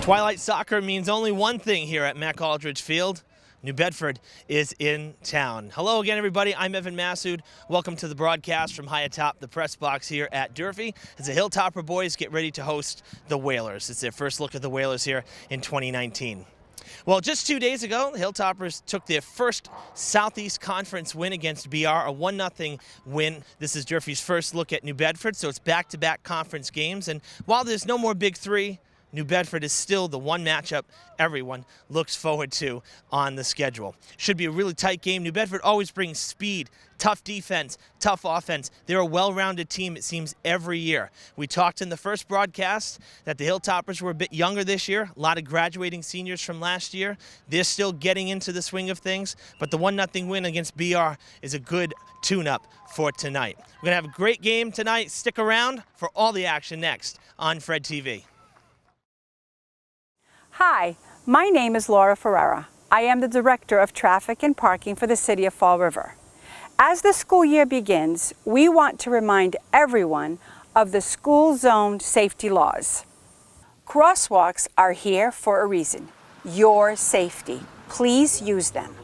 Twilight soccer means only one thing here at Mac Aldridge Field. New Bedford is in town. Hello again, everybody. I'm Evan Massoud. Welcome to the broadcast from high atop the press box here at Durfee as the Hilltopper boys get ready to host the Whalers. It's their first look at the Whalers here in 2019. Well, just 2 days ago, the Hilltoppers took their first Southeast Conference win against BR, a 1-0 win. This is Durfee's first look at New Bedford, so it's back-to-back conference games. And while there's no more Big Three, New Bedford is still the one matchup everyone looks forward to on the schedule. Should be a really tight game. New Bedford always brings speed, tough defense, tough offense. They're a well-rounded team, it seems, every year. We talked in the first broadcast that the Hilltoppers were a bit younger this year, a lot of graduating seniors from last year. They're still getting into the swing of things, but the 1-0 win against BR is a good tune-up for tonight. We're going to have a great game tonight. Stick around for all the action next on Fred TV. Hi, my name is Laura Ferreira. I am the Director of Traffic and Parking for the City of Fall River. As the school year begins, we want to remind everyone of the school zone safety laws. Crosswalks are here for a reason, your safety. Please use them.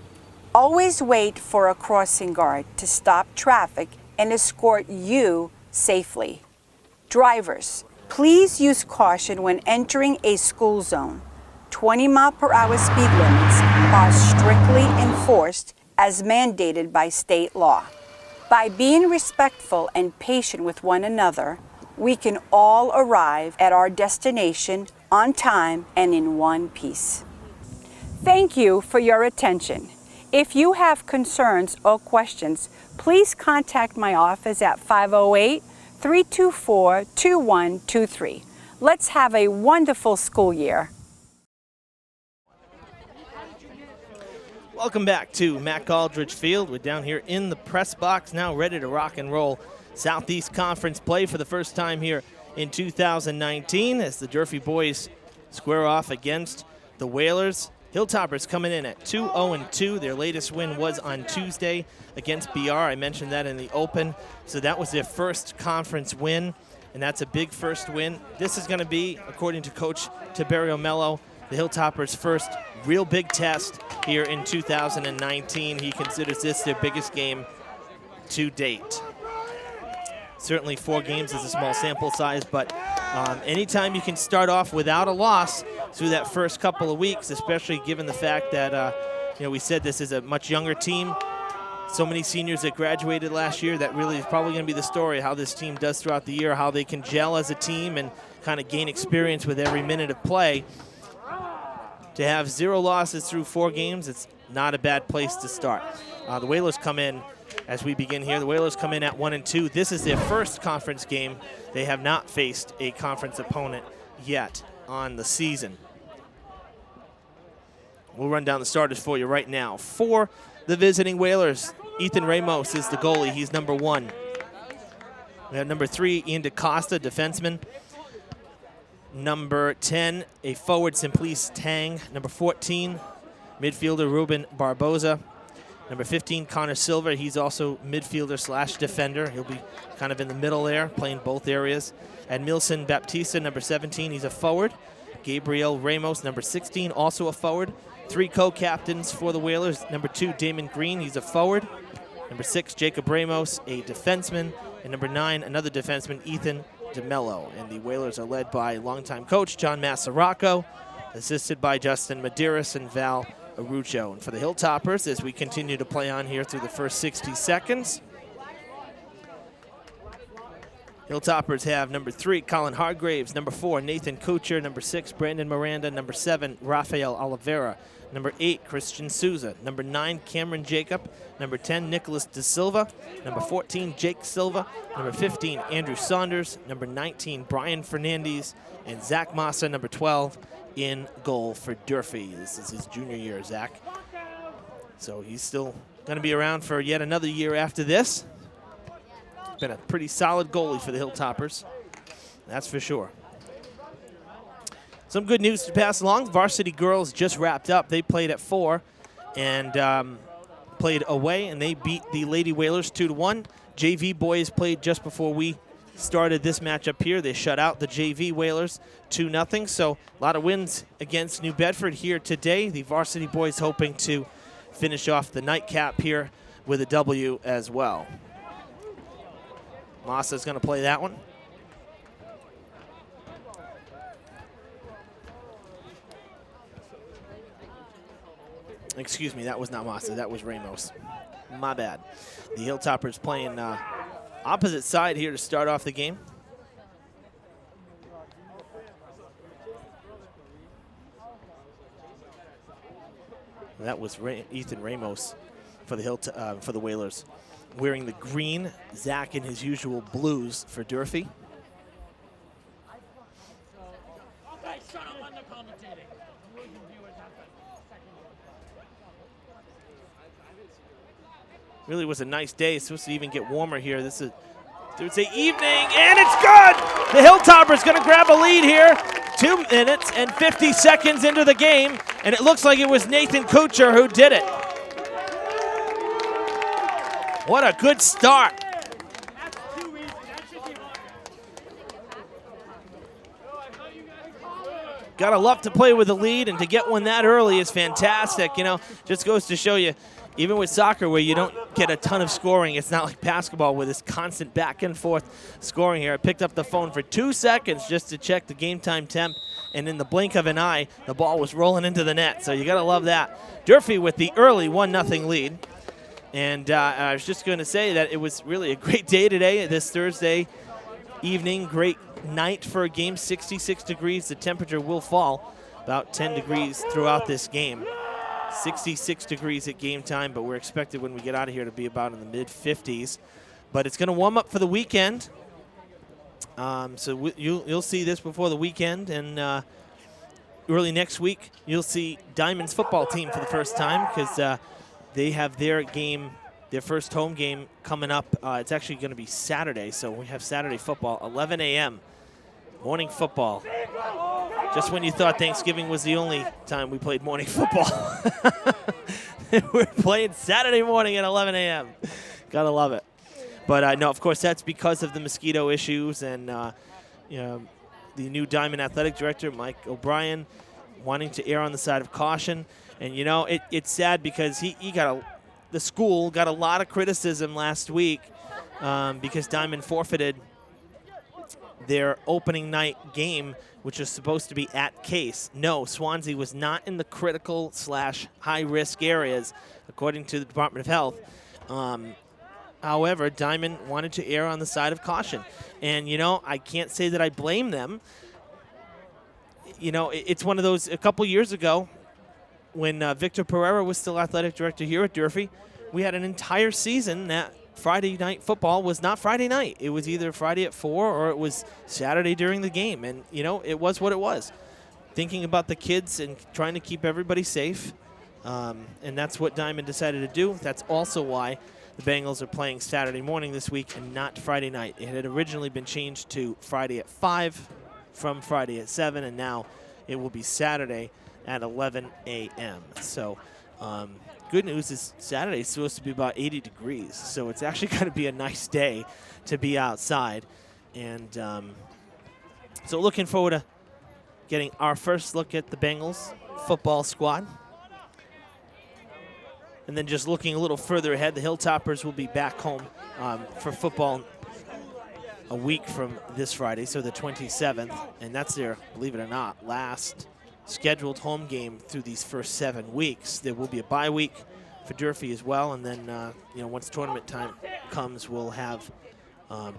Always wait for a crossing guard to stop traffic and escort you safely. Drivers, please use caution when entering a school zone. 20-mile-per-hour speed limits are strictly enforced as mandated by state law. By being respectful and patient with one another, we can all arrive at our destination on time and in one piece. Thank you for your attention. If you have concerns or questions, please contact my office at 508-324-2123. Let's have a wonderful school year. Welcome back to Mac Aldridge Field. We're down here in the press box now, ready to rock and roll Southeast Conference play for the first time here in 2019 as the Durfee boys square off against the Whalers. Hilltoppers coming in at 2-0-2. Their latest win was on Tuesday against BR. I mentioned that in the open. So that was their first conference win, and that's a big first win. This is going to be, according to Coach Tiberio Mello, the Hilltoppers' first real big test here in 2019. He considers this their biggest game to date. Certainly 4 games is a small sample size, but anytime you can start off without a loss through that first couple of weeks, especially given the fact that we said this is a much younger team, so many seniors that graduated last year, that really is probably going to be the story, how this team does throughout the year, how they can gel as a team and kind of gain experience with every minute of play. To have 0 losses through 4 games, it's not a bad place to start. The Whalers come in, as we begin here, the Whalers come in at 1-2. This is their first conference game. They have not faced a conference opponent yet on the season. We'll run down the starters for you right now. For the visiting Whalers, Ethan Ramos is the goalie. He's number 1. We have number 3, Ian DaCosta, defenseman. Number 10, a forward, Simplice Tang. Number 14, midfielder Ruben Barboza. Number 15, Connor Silver. He's also midfielder / defender. He'll be kind of in the middle there, playing both areas. And Milson Baptista, number 17, he's a forward. Gabriel Ramos, number 16, also a forward. 3 co-captains for the Whalers. Number 2, Damon Green, he's a forward. Number 6, Jacob Ramos, a defenseman. And number 9, another defenseman, Ethan DeMello. And the Whalers are led by longtime coach John Massaracco, assisted by Justin Medeiros and Val Arucho. And for the Hilltoppers, as we continue to play on here through the first 60 seconds, Hilltoppers have number 3, Colin Hargraves, number 4, Nathan Kuchar, number 6, Brandon Miranda, number 7, Rafael Oliveira, number 8, Christian Souza, number 9, Cameron Jacob, number 10, Nicholas De Silva, number 14, Jake Silva, number 15, Andrew Saunders, number 19, Brian Fernandez, and Zach Massa, number 12, in goal for Durfee. This is his junior year, Zach. So he's still going to be around for yet another year after this. Been a pretty solid goalie for the Hilltoppers, that's for sure. Some good news to pass along. Varsity girls just wrapped up. They played at 4 and played away, and they beat the Lady Whalers 2-1. JV boys played just before we started this matchup here. They shut out the JV Whalers 2-0. So a lot of wins against New Bedford here today. The varsity boys hoping to finish off the nightcap here with a W as well. Massa's going to play that one. Excuse me, that was not Massa, that was Ramos. My bad. The Hilltoppers playing opposite side here to start off the game. That was Ethan Ramos for the for the Whalers, wearing the green. Zach in his usual blues for Durfee. Really was a nice day. It's supposed to even get warmer here. This is Thursday evening, and it's good! The Hilltoppers going to grab a lead here. 2 minutes and 50 seconds into the game, and it looks like it was Nathan Kucher who did it. What a good start. Gotta love to play with the lead, and to get one that early is fantastic. You know, just goes to show you, even with soccer where you don't get a ton of scoring, it's not like basketball with this constant back and forth scoring here. I picked up the phone for 2 seconds just to check the game time temp, and in the blink of an eye, the ball was rolling into the net. So you gotta love that. Durfee with the early 1-0 lead. And I was just gonna say that it was really a great day today, this Thursday evening. Great night for a game, 66 degrees. The temperature will fall about 10 degrees throughout this game. 66 degrees at game time, but we're expected when we get out of here to be about in the mid-50s. But it's going to warm up for the weekend. So you'll see this before the weekend, and early next week you'll see Diamond's football team for the first time, because they have their game, their first home game coming up. It's actually going to be Saturday, so we have Saturday football, 11 a.m. morning football. Just when you thought Thanksgiving was the only time we played morning football. We're playing Saturday morning at 11 a.m. Gotta love it. But no, of course, that's because of the mosquito issues, and you know, the new Diamond athletic director, Mike O'Brien, wanting to err on the side of caution. And you know, it's sad because the school got a lot of criticism last week because Diamond forfeited their opening night game, which is supposed to be at Case. No, Swansea was not in the critical / high-risk areas, according to the Department of Health. However, Diamond wanted to err on the side of caution. And, you know, I can't say that I blame them. You know, it's one of those, a couple years ago, when Victor Pereira was still athletic director here at Durfee, we had an entire season that Friday night football was not Friday night. It was either Friday at 4 or it was Saturday during the game. And, you know, it was what it was. Thinking about the kids and trying to keep everybody safe. And that's what Diamond decided to do. That's also why the Bengals are playing Saturday morning this week and not Friday night. It had originally been changed to Friday at 5 from Friday at 7, and now it will be Saturday at 11 a.m. So, good news is Saturday is supposed to be about 80 degrees, so it's actually going to be a nice day to be outside. And so looking forward to getting our first look at the Bengals football squad. And then just looking a little further ahead, the Hilltoppers will be back home for football a week from this Friday, so the 27th. And that's their, believe it or not, last scheduled home game through these first 7 weeks. There will be a bye week for Durfee as well, and then you know, once tournament time comes, we'll have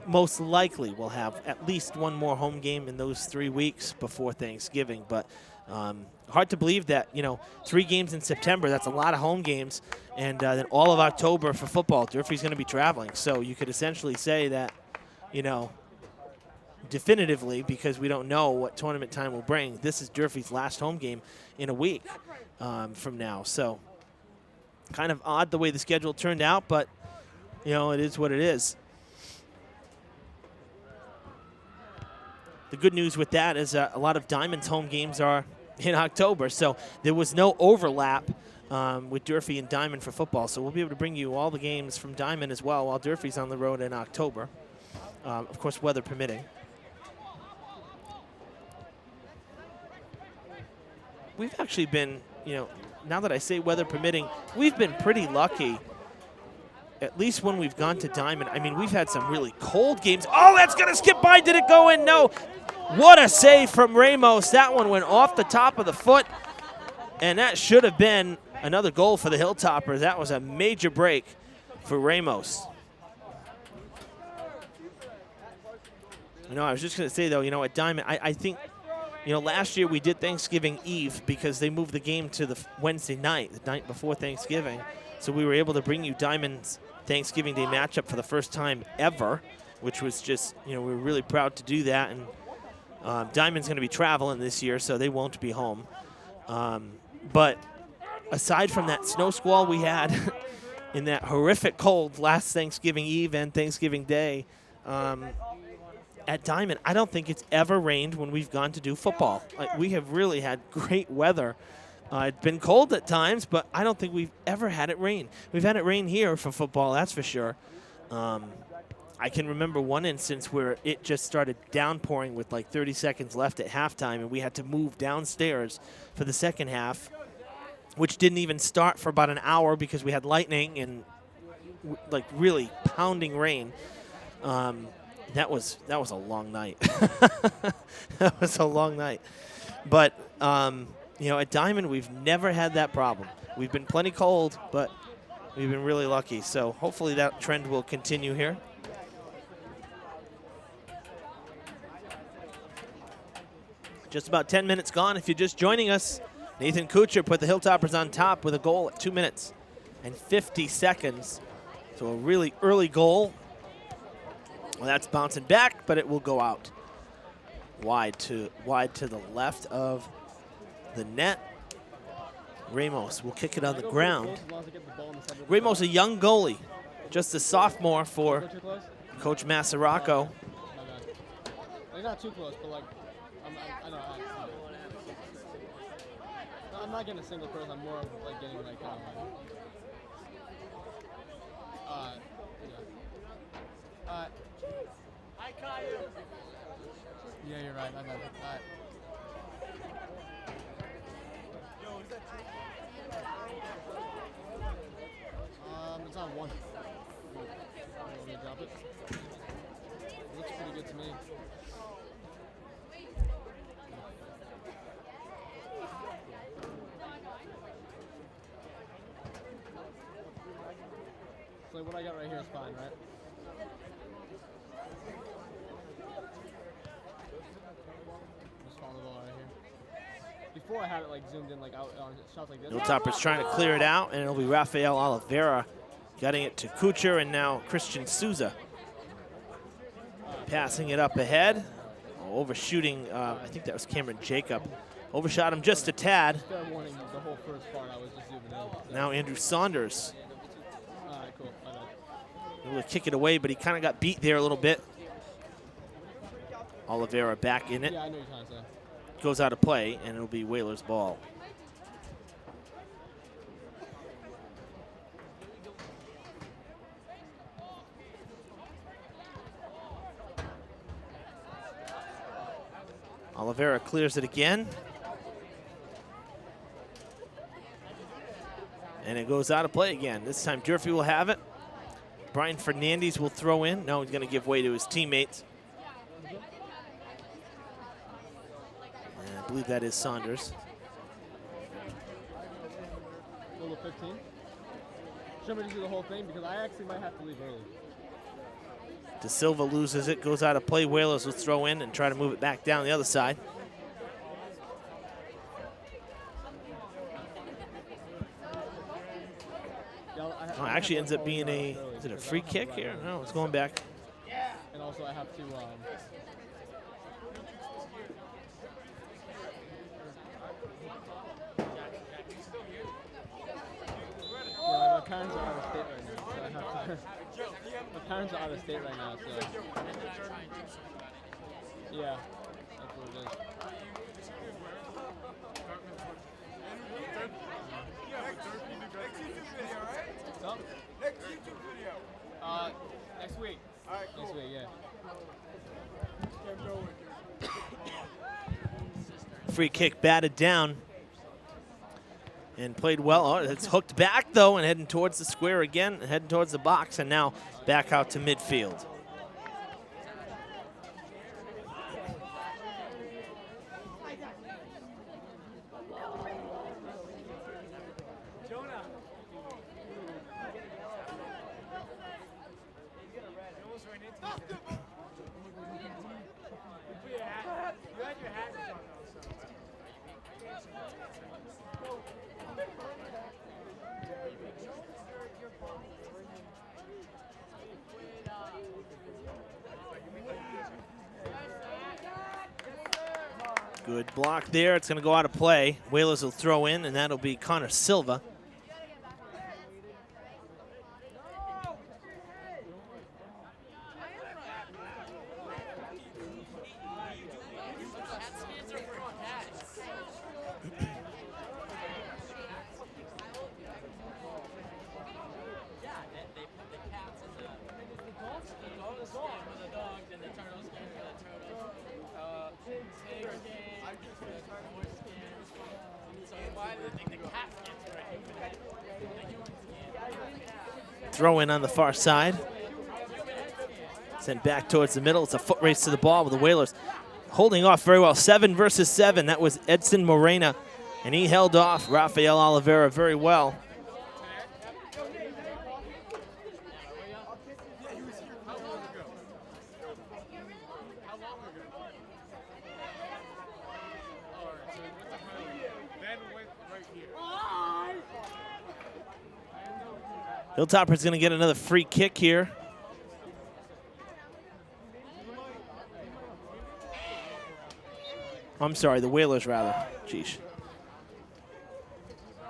most likely we'll have at least one more home game in those 3 weeks before Thanksgiving. But hard to believe that, you know, 3 games in September, that's a lot of home games, and then all of October for football. Durfee's going to be traveling, so you could essentially say that, you know, definitively, because we don't know what tournament time will bring, this is Durfee's last home game in a week from now. So kind of odd the way the schedule turned out, but, you know, it is what it is. The good news with that is a lot of Diamond's home games are in October, so there was no overlap with Durfee and Diamond for football. So we'll be able to bring you all the games from Diamond as well while Durfee's on the road in October. of course, weather permitting. We've actually been, now that I say weather permitting, we've been pretty lucky, at least when we've gone to Diamond. I mean, we've had some really cold games. Oh, that's going to skip by. Did it go in? No. What a save from Ramos. That one went off the top of the foot, and that should have been another goal for the Hilltoppers. That was a major break for Ramos. I was just going to say, though, at Diamond, I think, last year we did Thanksgiving Eve because they moved the game to the Wednesday night, the night before Thanksgiving. So we were able to bring you Diamond's Thanksgiving Day matchup for the first time ever, which was just, we were really proud to do that. And Diamond's going to be traveling this year, so they won't be home. But aside from that snow squall we had in that horrific cold last Thanksgiving Eve and Thanksgiving Day, at Diamond, I don't think it's ever rained when we've gone to do football. We have really had great weather. It's been cold at times, but I don't think we've ever had it rain. We've had it rain here for football, that's for sure. I can remember one instance where it just started downpouring with like 30 seconds left at halftime, and we had to move downstairs for the second half, which didn't even start for about an hour because we had lightning and like really pounding rain. That was a long night. That was a long night. But, at Diamond, we've never had that problem. We've been plenty cold, but we've been really lucky. So hopefully that trend will continue here. Just about 10 minutes gone. If you're just joining us, Nathan Kuchar put the Hilltoppers on top with a goal at 2 minutes and 50 seconds. So a really early goal. Well, that's bouncing back, but it will go out wide to the left of the net. Ramos will kick it on the ground. Ramos, a young goalie, just a sophomore for Coach Masaraco. Not too close, but I know. I'm not getting a single person. I'm more of getting yeah, you're right. I know. It's on one. Want me to drop it? Looks pretty good to me. So what I got right here is fine, right? Just follow the ball right here. Before I had it zoomed in out on shots like this. Hilltoppers trying to clear it out, and it'll be Rafael Oliveira getting it to Kuchar, and now Christian Souza passing it up ahead. Overshooting, I think that was Cameron Jacob. Overshot him just a tad. Fair warning, the whole first part I was just zooming in. Now Andrew Saunders. All right, cool. Able to kick it away, but he kind of got beat there a little bit. Oliveira back in it. Yeah, I know what you're trying to say. Goes out of play, and it'll be Whalers' ball. Oliveira clears it again. And it goes out of play again. This time Durfee will have it. Brian Fernandez will throw in. No, he's going to give way to his teammates. And I believe that is Saunders. Little 15. Should we just do the whole thing? Because I actually might have to leave early. De Silva loses it, goes out of play. Whalers will throw in and try to move it back down the other side. Oh, actually ends up being is it a free kick here? No, it's going back. And also I have to, my parents are out of state right now, so I have to, my parents are out of state right now, so. Yeah, that's what it is. Next YouTube video. Next week. All right, cool. Next week, yeah. Free kick batted down and played well. Oh, it's hooked back, though, and heading towards the square again, heading towards the box, and now back out to midfield. Good block there. It's going to go out of play. Whalers will throw in, and that'll be Connor Silva. Throw in on the far side. Sent back towards the middle. It's a foot race to the ball with the Whalers holding off very well. 7 versus 7. That was Edson Morena, and he held off Rafael Oliveira very well. Hilltopper's going to get another free kick here. I'm sorry, the Whalers rather. Jeez.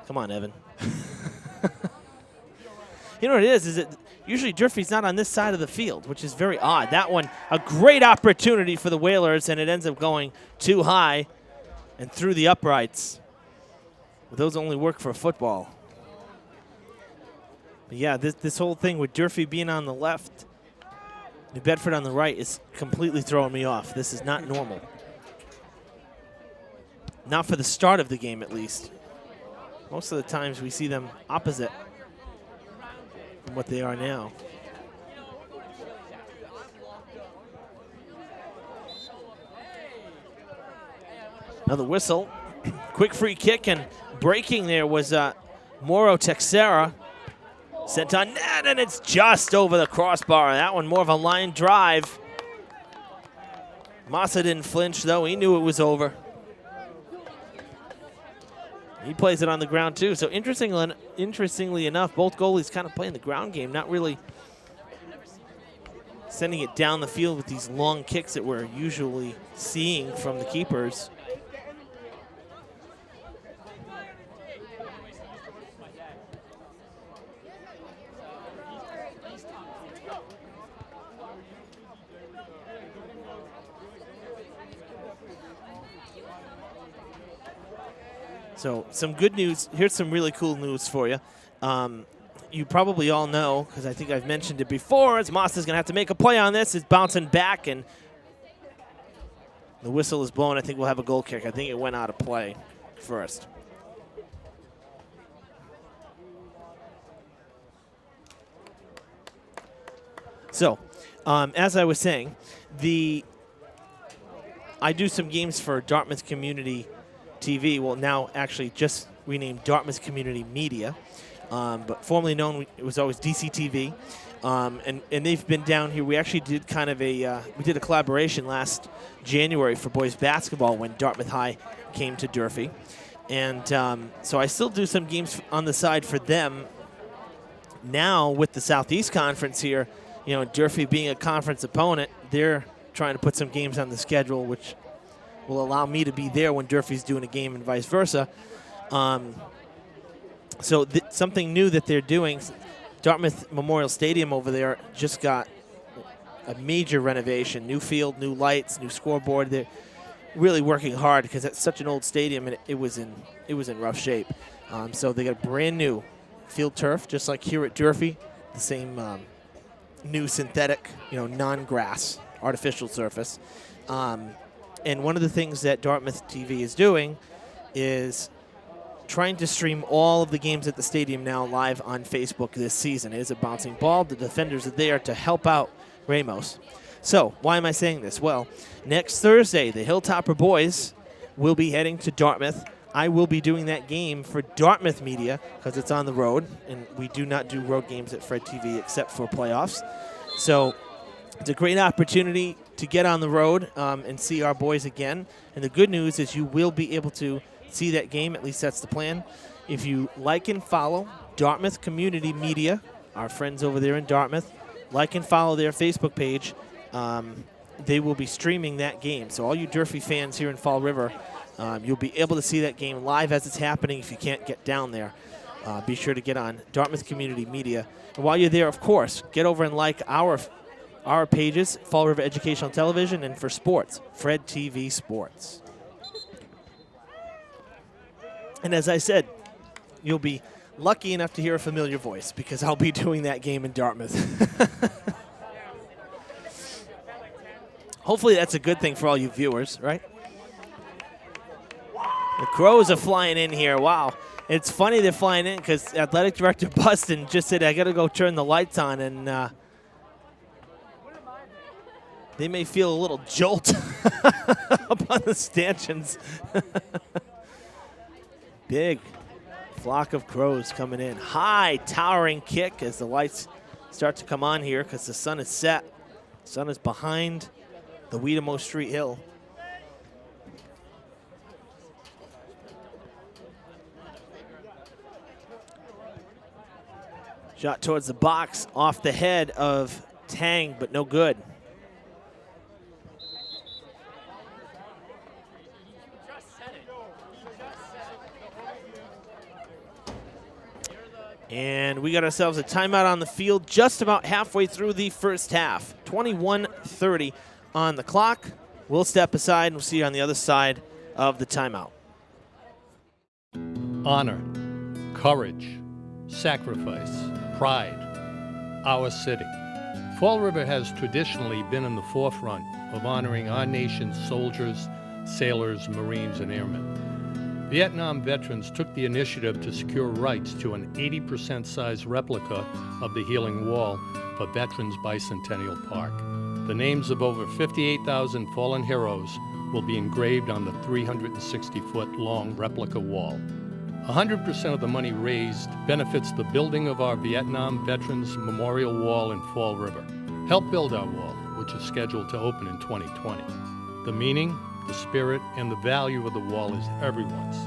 Come on, Evan. You know what it is that usually Durfee's not on this side of the field, which is very odd. That one, a great opportunity for the Whalers, and it ends up going too high and through the uprights. But those only work for football. But yeah, this whole thing with Durfee being on the left, New Bedford on the right is completely throwing me off. This is not normal. Not for the start of the game, at least. Most of the times we see them opposite from what they are now. Another whistle. Quick free kick, and breaking there was Moro Texera. Sent on net, and it's just over the crossbar. That one more of a line drive. Massa didn't flinch, though. He knew it was over. He plays it on the ground, too. So interestingly enough, both goalies kind of playing the ground game, not really sending it down the field with these long kicks that we're usually seeing from the keepers. So some good news. Here's some really cool news for you. You probably all know, because I think I've mentioned it before, as Massa's going to have to make a play on this. It's bouncing back, and the whistle is blown. I think we'll have a goal kick. I think it went out of play first. So, as I was saying, I do some games for Dartmouth Community TV, well, now actually just renamed Dartmouth Community Media, but formerly known, it was always DCTV, and they've been down here. We actually did kind of we did a collaboration last January for boys basketball when Dartmouth High came to Durfee, and so I still do some games on the side for them. Now with the Southeast Conference here, you know, Durfee being a conference opponent, they're trying to put some games on the schedule, which will allow me to be there when Durfee's doing a game and vice versa. So something new that they're doing, Dartmouth Memorial Stadium over there just got a major renovation, new field, new lights, new scoreboard. They're really working hard because it's such an old stadium and it was in rough shape. So they got a brand new field turf, just like here at Durfee, the same new synthetic, non-grass, artificial surface. And one of the things that Dartmouth TV is doing is trying to stream all of the games at the stadium now live on Facebook this season. It is a bouncing ball. The defenders are there to help out Ramos. So why am I saying this? Well, next Thursday, the Hilltopper boys will be heading to Dartmouth. I will be doing that game for Dartmouth Media because it's on the road, and we do not do road games at Fred TV except for playoffs. So it's a great opportunity to get on the road and see our boys again. And the good news is you will be able to see that game. At least that's the plan. If you like and follow Dartmouth Community Media, our friends over there in Dartmouth, like and follow their Facebook page, they will be streaming that game. So all you Durfee fans here in Fall River, you'll be able to see that game live as it's happening. If you can't get down there, be sure to get on Dartmouth Community Media. And while you're there, of course, get over and like our pages, Fall River Educational Television, and for sports, Fred TV Sports. And as I said, you'll be lucky enough to hear a familiar voice because I'll be doing that game in Dartmouth. Hopefully that's a good thing for all you viewers, right? The Crows are flying in here. Wow. It's funny they're flying in because Athletic Director Buston just said, I got to go turn the lights on, and they may feel a little jolt up on the stanchions. Big flock of crows coming in. High, towering kick as the lights start to come on here because the sun is set. The sun is behind the Wiedemo Street Hill. Shot towards the box, off the head of Tang, but no good. And we got ourselves a timeout on the field just about halfway through the first half. 21:30 on the clock. We'll step aside and we'll see you on the other side of the timeout. Honor, courage, sacrifice, pride, our city. Fall River has traditionally been in the forefront of honoring our nation's soldiers, sailors, Marines, and airmen. Vietnam veterans took the initiative to secure rights to an 80% size replica of the Healing Wall for Veterans Bicentennial Park. The names of over 58,000 fallen heroes will be engraved on the 360-foot long replica wall. 100% of the money raised benefits the building of our Vietnam Veterans Memorial Wall in Fall River. Help build our wall, which is scheduled to open in 2020. The meaning, the spirit, and the value of the wall is everyone's.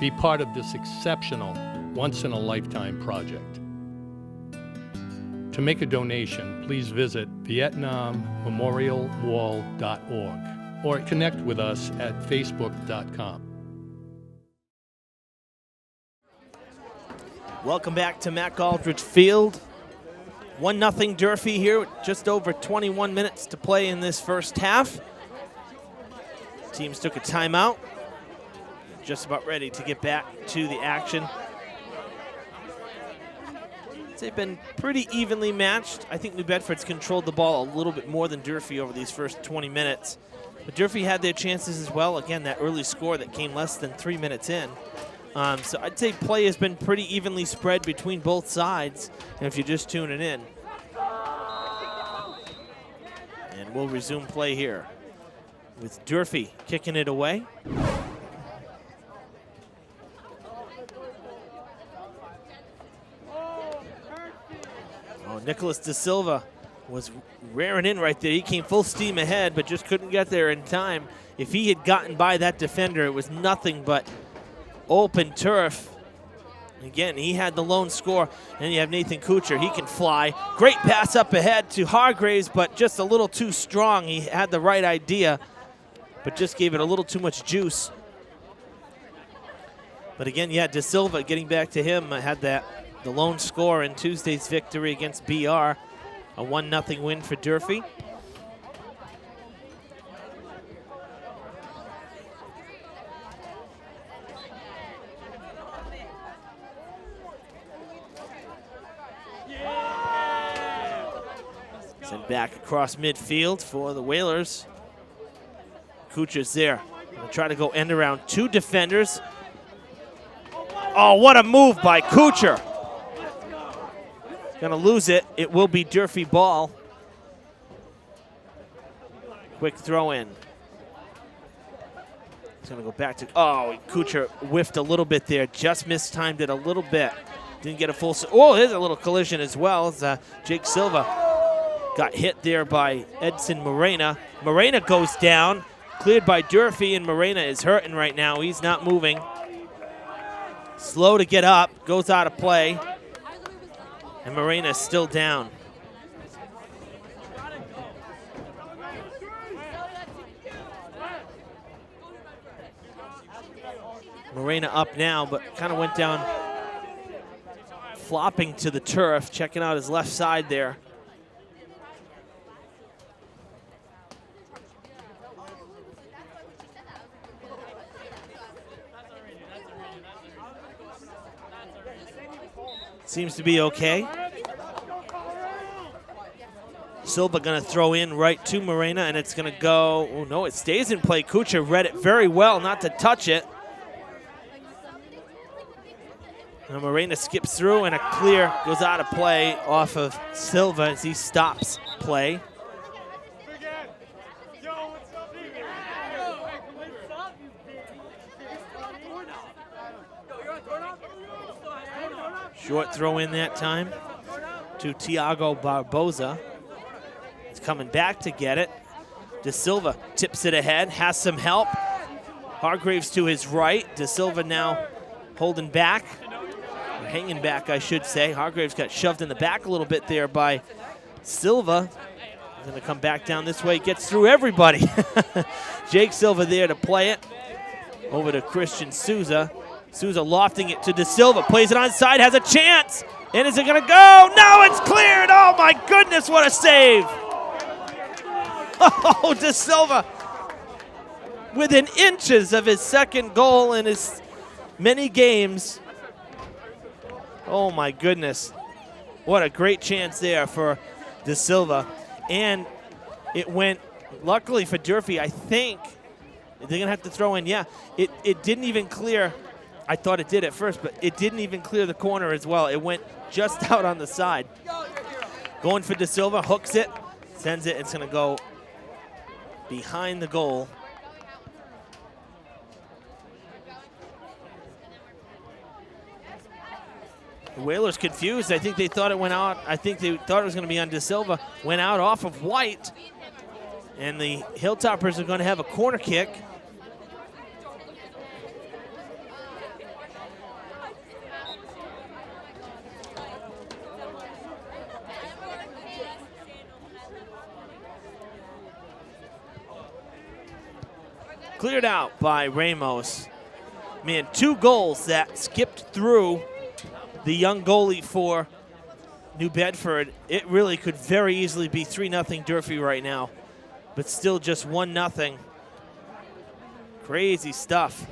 Be part of this exceptional, once-in-a-lifetime project. To make a donation, please visit VietnamMemorialWall.org or connect with us at Facebook.com. Welcome back to Mac Aldridge Field. 1-0 Durfee here with just over 21 minutes to play in this first half. Teams took a timeout. Just about ready to get back to the action. They've been pretty evenly matched. I think New Bedford's controlled the ball a little bit more than Durfee over these first 20 minutes. But Durfee had their chances as well. Again, that early score that came less than 3 minutes in. So I'd say play has been pretty evenly spread between both sides, and if you're just tuning in. And we'll resume play here with Durfee kicking it away. Oh, Nicholas Da Silva was rearing in right there. He came full steam ahead, but just couldn't get there in time. If he had gotten by that defender, it was nothing but open turf. Again, he had the lone score. And you have Nathan Kuchar. He can fly. Great pass up ahead to Hargraves, but just a little too strong. He had the right idea, but just gave it a little too much juice. But again, yeah, Da Silva, getting back to him, had the lone score in Tuesday's victory against BR. A 1-0 win for Durfee. Sent back across midfield for the Whalers. Kuchar's there. Gonna try to go end around 2 defenders. Oh, what a move by Kuchar. Gonna lose it. It will be Durfee ball. Quick throw in. It's gonna go back to, oh, Kuchar whiffed a little bit there. Just mistimed it a little bit. Didn't get a full, oh, there's a little collision as well. As, Jake Silva got hit there by Edson Morena. Morena goes down, cleared by Durfee, and Morena is hurting right now. He's not moving. Slow to get up, goes out of play. And Morena is still down. Morena up now, but kind of went down flopping to the turf, checking out his left side there. Seems to be okay. Silva gonna throw in right to Morena, and it's gonna go, oh no, it stays in play. Kuchar read it very well not to touch it. Now Morena skips through, and a clear goes out of play off of Silva as he stops play. Short throw in that time to Tiago Barboza. He's coming back to get it. De Silva tips it ahead, has some help. Hargraves to his right. De Silva now holding back, or hanging back, I should say. Hargraves got shoved in the back a little bit there by Silva. He's gonna come back down this way, gets through everybody. Jake Silva there to play it. Over to Christian Souza. Souza lofting it to De Silva, plays it onside, has a chance. And is it gonna go? No, it's cleared. Oh my goodness, what a save. Oh, De Silva within inches of his second goal in his many games. Oh my goodness. What a great chance there for De Silva. And it went, luckily for Durfee, I think, they're gonna have to throw in, yeah, it didn't even clear. I thought it did at first, but it didn't even clear the corner as well. It went just out on the side. Going for De Silva, hooks it, sends it. It's gonna go behind the goal. The Whalers confused. I think they thought it went out. I think they thought it was gonna be on De Silva. Went out off of White. And the Hilltoppers are gonna have a corner kick. Cleared out by Ramos. Man, 2 goals that skipped through the young goalie for New Bedford. It really could very easily be 3-0 Durfee right now, but still just 1-0. Crazy stuff.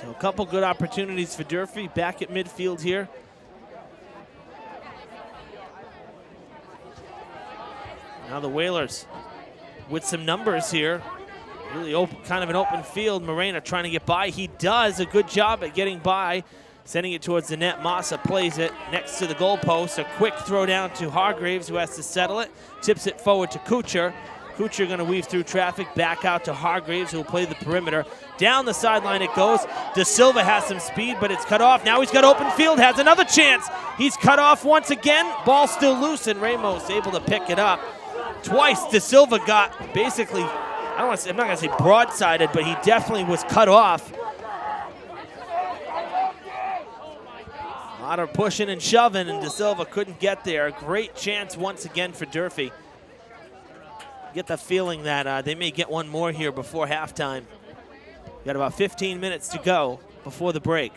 So a couple good opportunities for Durfee back at midfield here. Now the Whalers with some numbers here. Really open, kind of an open field. Morena trying to get by. He does a good job at getting by. Sending it towards the net. Massa plays it next to the goalpost. A quick throw down to Hargraves, who has to settle it. Tips it forward to Kuchar. Kuchar going to weave through traffic, back out to Hargraves, who will play the perimeter. Down the sideline it goes. De Silva has some speed, but it's cut off. Now he's got open field, has another chance. He's cut off once again. Ball still loose, and Ramos able to pick it up. Twice De Silva got basically, I'm not going to say broadsided, but he definitely was cut off. A lot of pushing and shoving, and De Silva couldn't get there. Great chance once again for Durfee. get the feeling that they may get one more here before halftime. Got about 15 minutes to go before the break.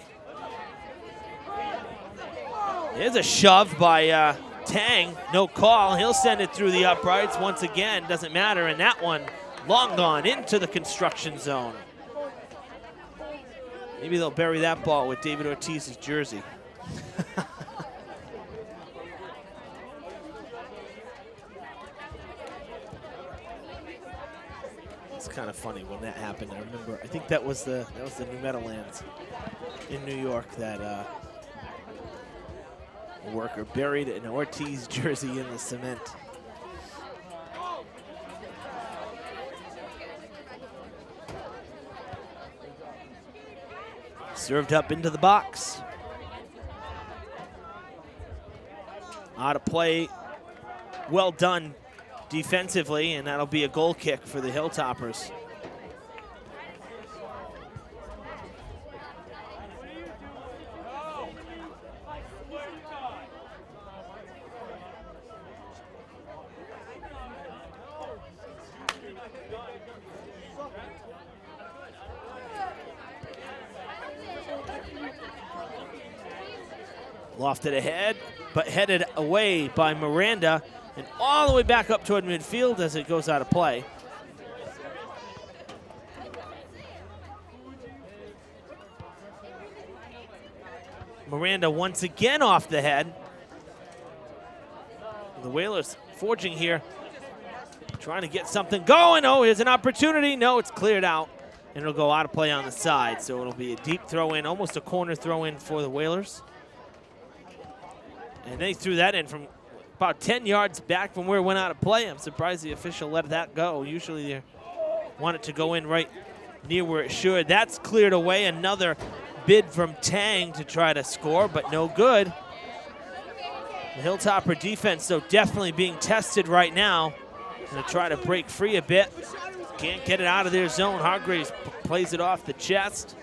There's a shove by Tang, no call. He'll send it through the uprights once again, doesn't matter, and that one long gone into the construction zone. Maybe they'll bury that ball with David Ortiz's jersey. It's kind of funny when that happened. I remember, I think that was the New Meadowlands in New York that a worker buried an Ortiz jersey in the cement. Served up into the box. Out of play. Well done defensively, and that'll be a goal kick for the Hilltoppers. Lofted ahead, but headed away by Miranda, and all the way back up toward midfield as it goes out of play. Miranda once again off the head. The Whalers forging here, trying to get something going. Oh, here's an opportunity. No, it's cleared out, and it'll go out of play on the side. So it'll be a deep throw in, almost a corner throw in for the Whalers. And they threw that in from about 10 yards back from where it went out of play. I'm surprised the official let that go. Usually they want it to go in right near where it should. That's cleared away. Another bid from Tang to try to score, but no good. The Hilltopper defense, so definitely being tested right now. Gonna try to break free a bit. Can't get it out of their zone. Hargraves plays it off the chest.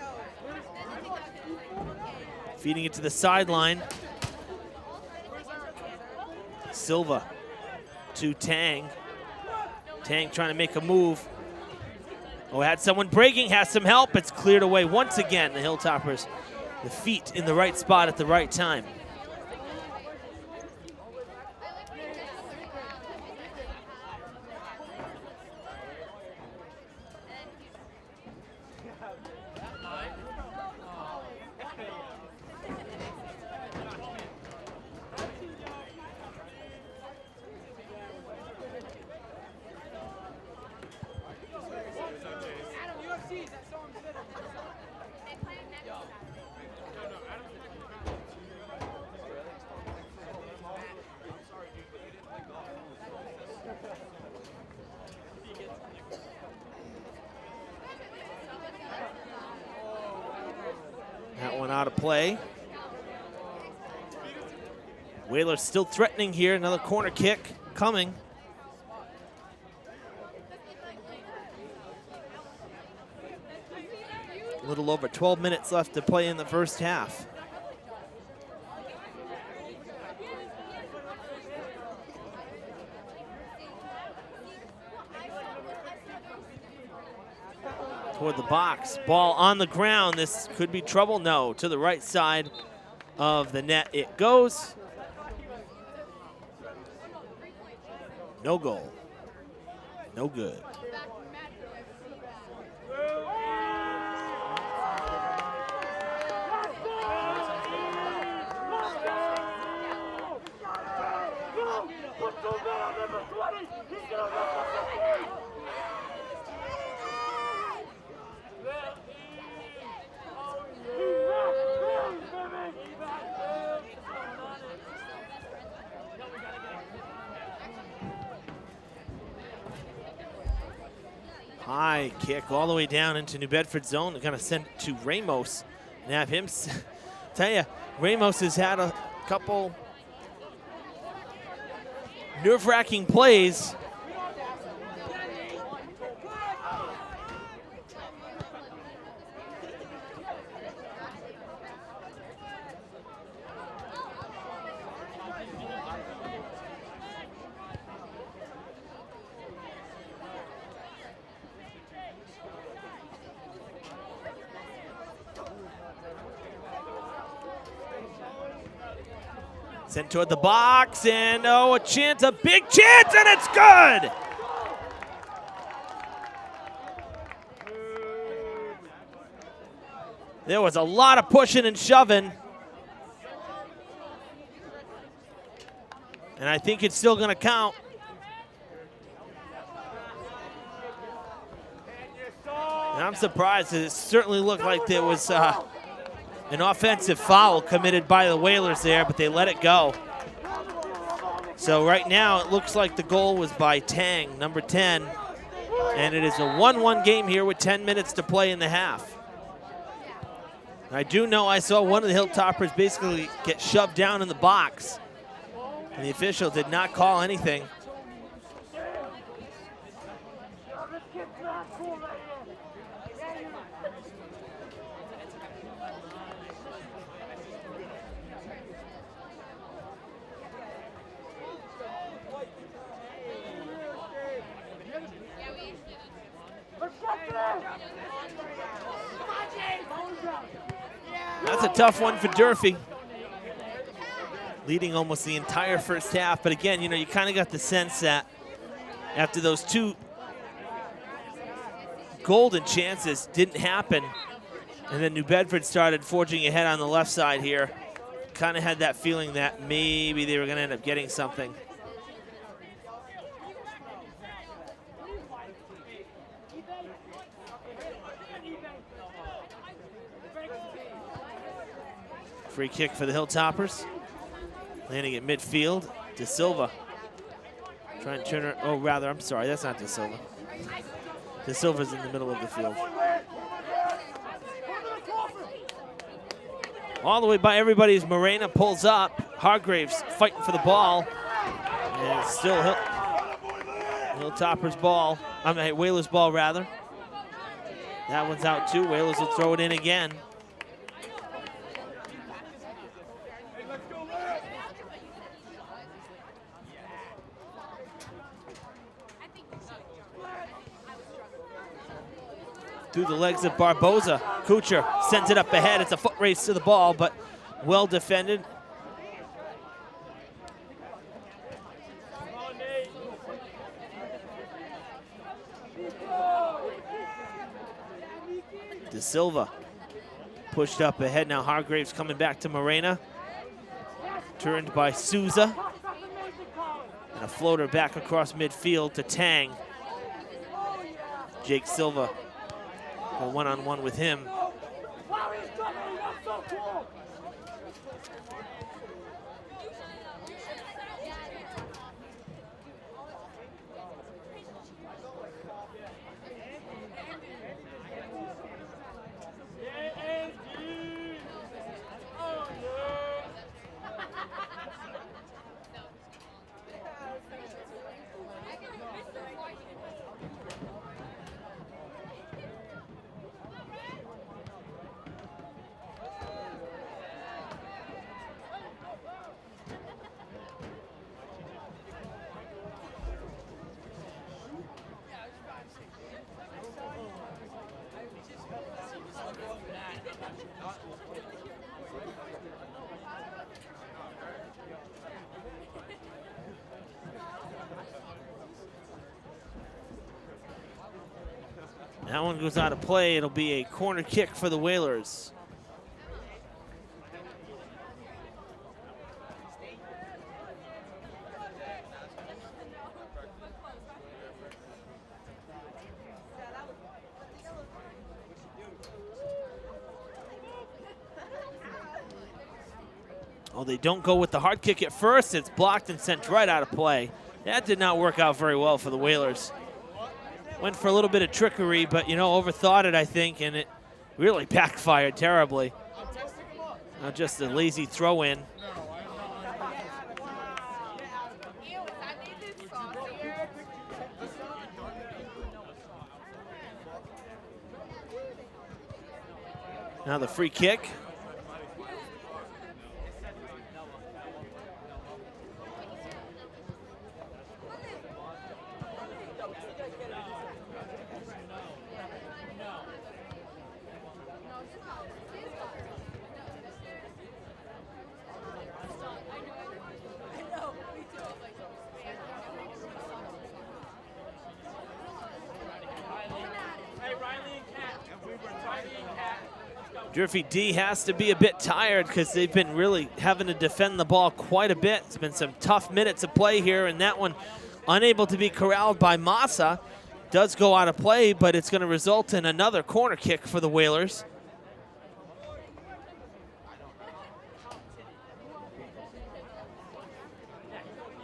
Feeding it to the sideline. Silva to Tang. Tang trying to make a move. Oh, had someone breaking, has some help. It's cleared away once again. The Hilltoppers, the feet in the right spot at the right time. That one out of play. Whalers still threatening here. Another corner kick coming. A little over 12 minutes left to play in the first half. Toward the box, ball on the ground. This could be trouble. No, to the right side of the net it goes. No goal. No good. High kick all the way down into New Bedford zone. They're going to send it to Ramos and have him. Tell you, Ramos has had a couple nerve-wracking plays. Sent toward the box, and oh, a chance, a big chance, and it's good! There was a lot of pushing and shoving. And I think it's still gonna count. And I'm surprised. It certainly looked like there was an offensive foul committed by the Whalers there, but they let it go. So right now it looks like the goal was by Tang, number 10. And it is a 1-1 game here with 10 minutes to play in the half. I do know I saw one of the Hilltoppers basically get shoved down in the box, and the official did not call anything. That's a tough one for Durfee. Leading almost the entire first half, but again, you know, you kind of got the sense that after those two golden chances didn't happen, and then New Bedford started forging ahead on the left side here, kind of had that feeling that maybe they were going to end up getting something. Free kick for the Hilltoppers. Landing at midfield. De Silva. Trying to turn her. Oh, rather, I'm sorry. That's not De Silva. De Silva's in the middle of the field. All the way by everybody's Morena pulls up. Hargraves fighting for the ball. And it's still Hilltoppers ball. I mean, Whalers ball, rather. That one's out too. Whalers will throw it in again. Through the legs of Barboza. Kuchar sends it up ahead. It's a foot race to the ball, but well defended. De Silva pushed up ahead. Now Hargraves coming back to Morena. Turned by Souza. And a floater back across midfield to Tang. Jake Silva. A one-on-one with him. That one goes out of play. It'll be a corner kick for the Whalers. Oh, they don't go with the hard kick at first. It's blocked and sent right out of play. That did not work out very well for the Whalers. Went for a little bit of trickery, but, you know, overthought it, I think, and it really backfired terribly. Not just a lazy throw in. Now the free kick. Durfee D has to be a bit tired because they've been really having to defend the ball quite a bit. It's been some tough minutes of play here, and that one unable to be corralled by Massa. Does go out of play, but it's going to result in another corner kick for the Whalers.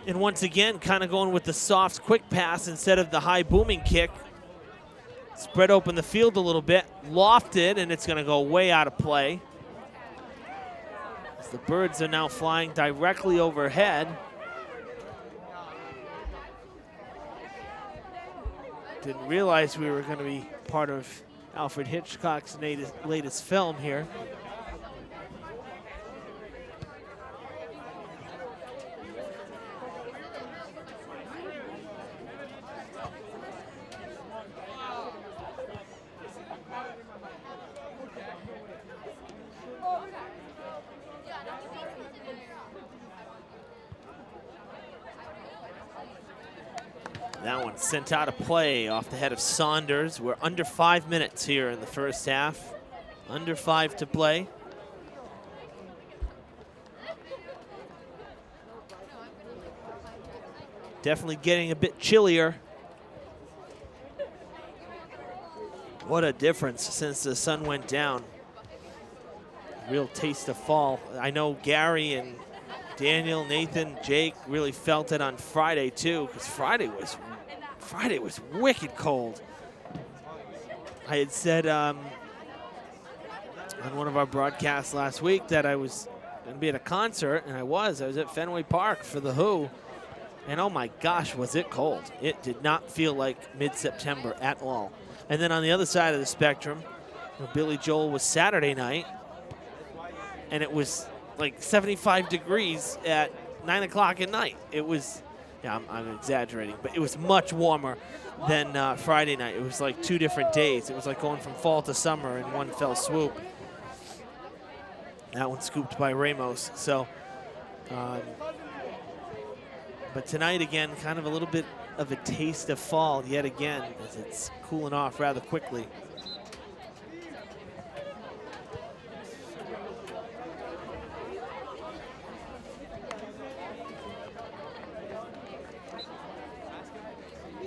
And once again, kind of going with the soft, quick pass instead of the high booming kick. Spread open the field a little bit, lofted, and it's going to go way out of play. As the birds are now flying directly overhead. Didn't realize we were going to be part of Alfred Hitchcock's latest film here. That one sent out of play off the head of Saunders. We're under 5 minutes here in the first half. Under 5 to play. Definitely getting a bit chillier. What a difference since the sun went down. Real taste of fall. I know Gary and Daniel, Nathan, Jake really felt it on Friday too, because Friday was wicked cold. I had said on one of our broadcasts last week that I was going to be at a concert, and I was at Fenway Park for The Who, and oh my gosh, was it cold. It did not feel like mid-September at all. And then on the other side of the spectrum, Billy Joel was Saturday night, and it was like 75 degrees at 9 o'clock at night. It was, yeah, I'm exaggerating, but it was much warmer than Friday night. It was like 2 different days. It was like going from fall to summer in one fell swoop. That one scooped by Ramos. So, but tonight again, kind of a little bit of a taste of fall yet again, as it's cooling off rather quickly.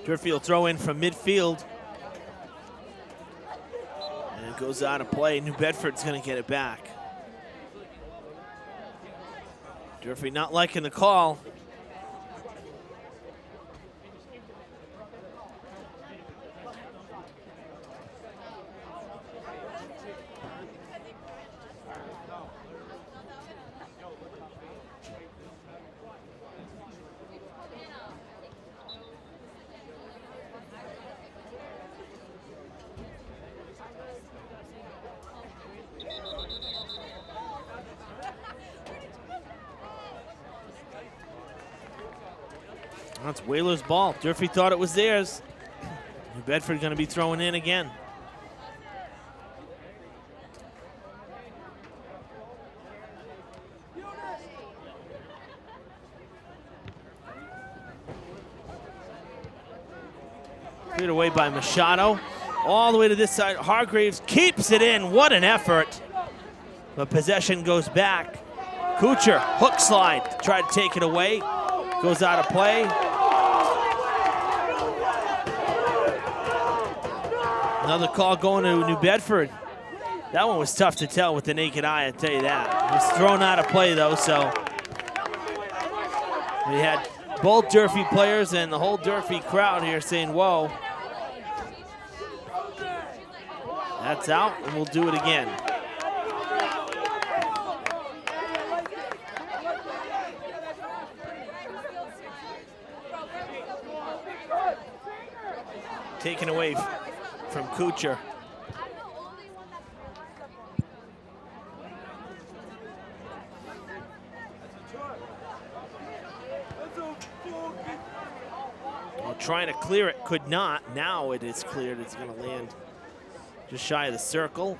Durfee will throw in from midfield. And it goes out of play. New Bedford's going to get it back. Durfee not liking the call. That's Whalers' ball. Durfee thought it was theirs. New Bedford going to be throwing in again. Cleared away by Machado. All the way to this side. Hargreaves keeps it in. What an effort. But possession goes back. Kuchar, hook slide, tried to take it away. Goes out of play. Another call going to New Bedford. That one was tough to tell with the naked eye, I tell you that. It was thrown out of play though, so. We had both Durfee players and the whole Durfee crowd here saying, whoa. That's out, and we'll do it again. Taken away from Kuchar. Well, trying to clear it, could not. Now it is cleared. It's going to land just shy of the circle.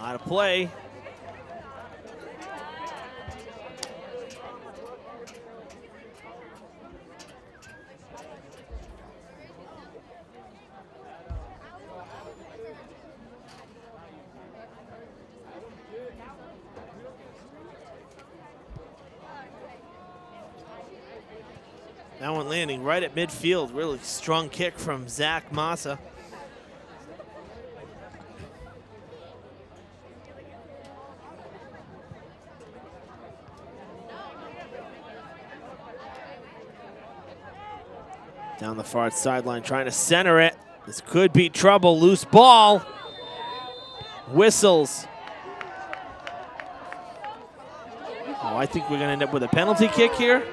Out of play. That one landing right at midfield. Really strong kick from Zach Massa. Down the far sideline, trying to center it. This could be trouble. Loose ball. Whistles. Oh, I think we're going to end up with a penalty kick here.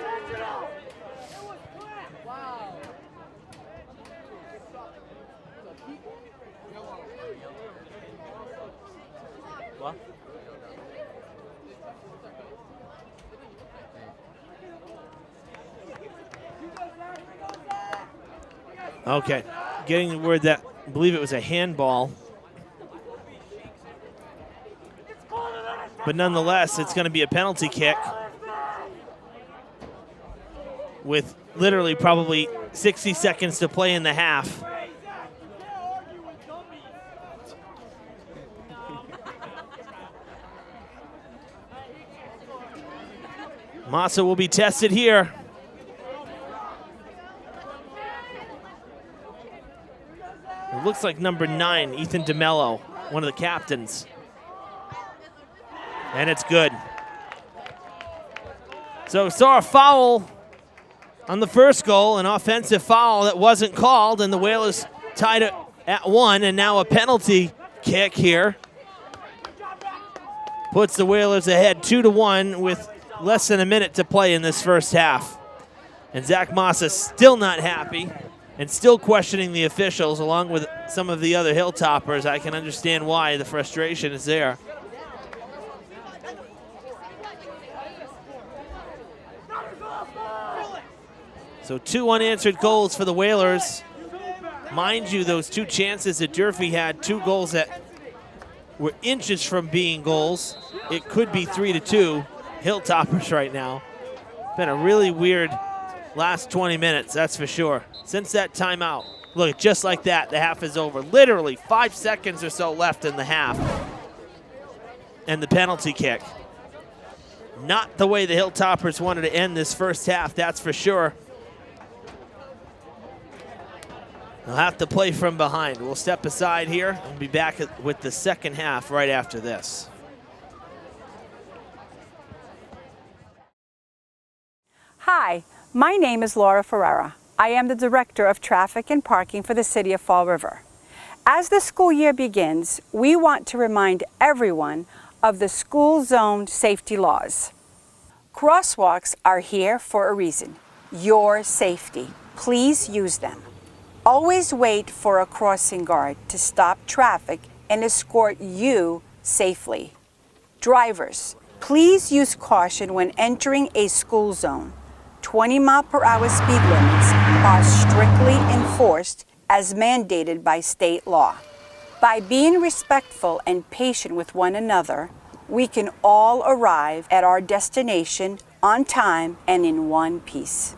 Okay, getting the word that I believe it was a handball. But nonetheless, it's going to be a penalty kick with literally probably 60 seconds to play in the half. Massa will be tested here. It looks like number 9, Ethan DeMello, one of the captains. And it's good. So saw a foul on the first goal, an offensive foul that wasn't called, and the Whalers tied it at 1, and now a penalty kick here. Puts the Whalers ahead 2-1 with less than a minute to play in this first half. And Zach Massa still not happy and still questioning the officials along with some of the other Hilltoppers. I can understand why the frustration is there. So 2 unanswered goals for the Whalers. Mind you, those 2 chances that Durfee had, 2 goals that were inches from being goals. It could be 3-2 Hilltoppers right now. Been a really weird last 20 minutes, that's for sure. Since that timeout, look, just like that, the half is over. Literally 5 seconds or so left in the half. And the penalty kick. Not the way the Hilltoppers wanted to end this first half, that's for sure. They'll have to play from behind. We'll step aside here and be back with the second half right after this. Hi, my name is Laura Ferreira. I am the Director of Traffic and Parking for the City of Fall River. As the school year begins, we want to remind everyone of the school zone safety laws. Crosswalks are here for a reason, your safety. Please use them. Always wait for a crossing guard to stop traffic and escort you safely. Drivers, please use caution when entering a school zone. 20-mile-per-hour speed limits are strictly enforced as mandated by state law. By being respectful and patient with one another, we can all arrive at our destination on time and in one piece.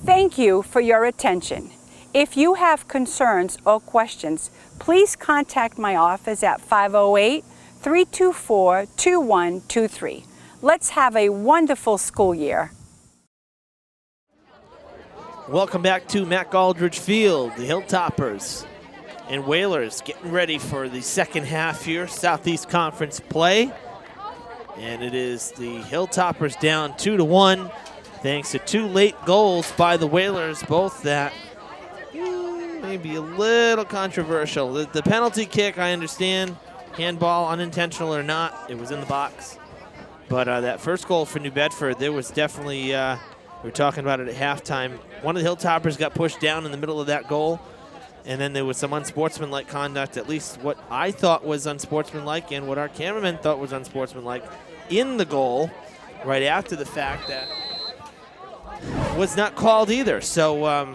Thank you for your attention. If you have concerns or questions, please contact my office at 508-324-2123. Let's have a wonderful school year. Welcome back to Mac Aldridge Field. The Hilltoppers and Whalers getting ready for the second half here, Southeast Conference play. And it is the Hilltoppers down 2-1 thanks to 2 late goals by the Whalers, both that maybe a little controversial. The penalty kick, I understand, handball, unintentional or not, it was in the box. But that first goal for New Bedford, there was definitely, we were talking about it at halftime, one of the Hilltoppers got pushed down in the middle of that goal, and then there was some unsportsmanlike conduct, at least what I thought was unsportsmanlike and what our cameraman thought was unsportsmanlike in the goal right after the fact that was not called either. So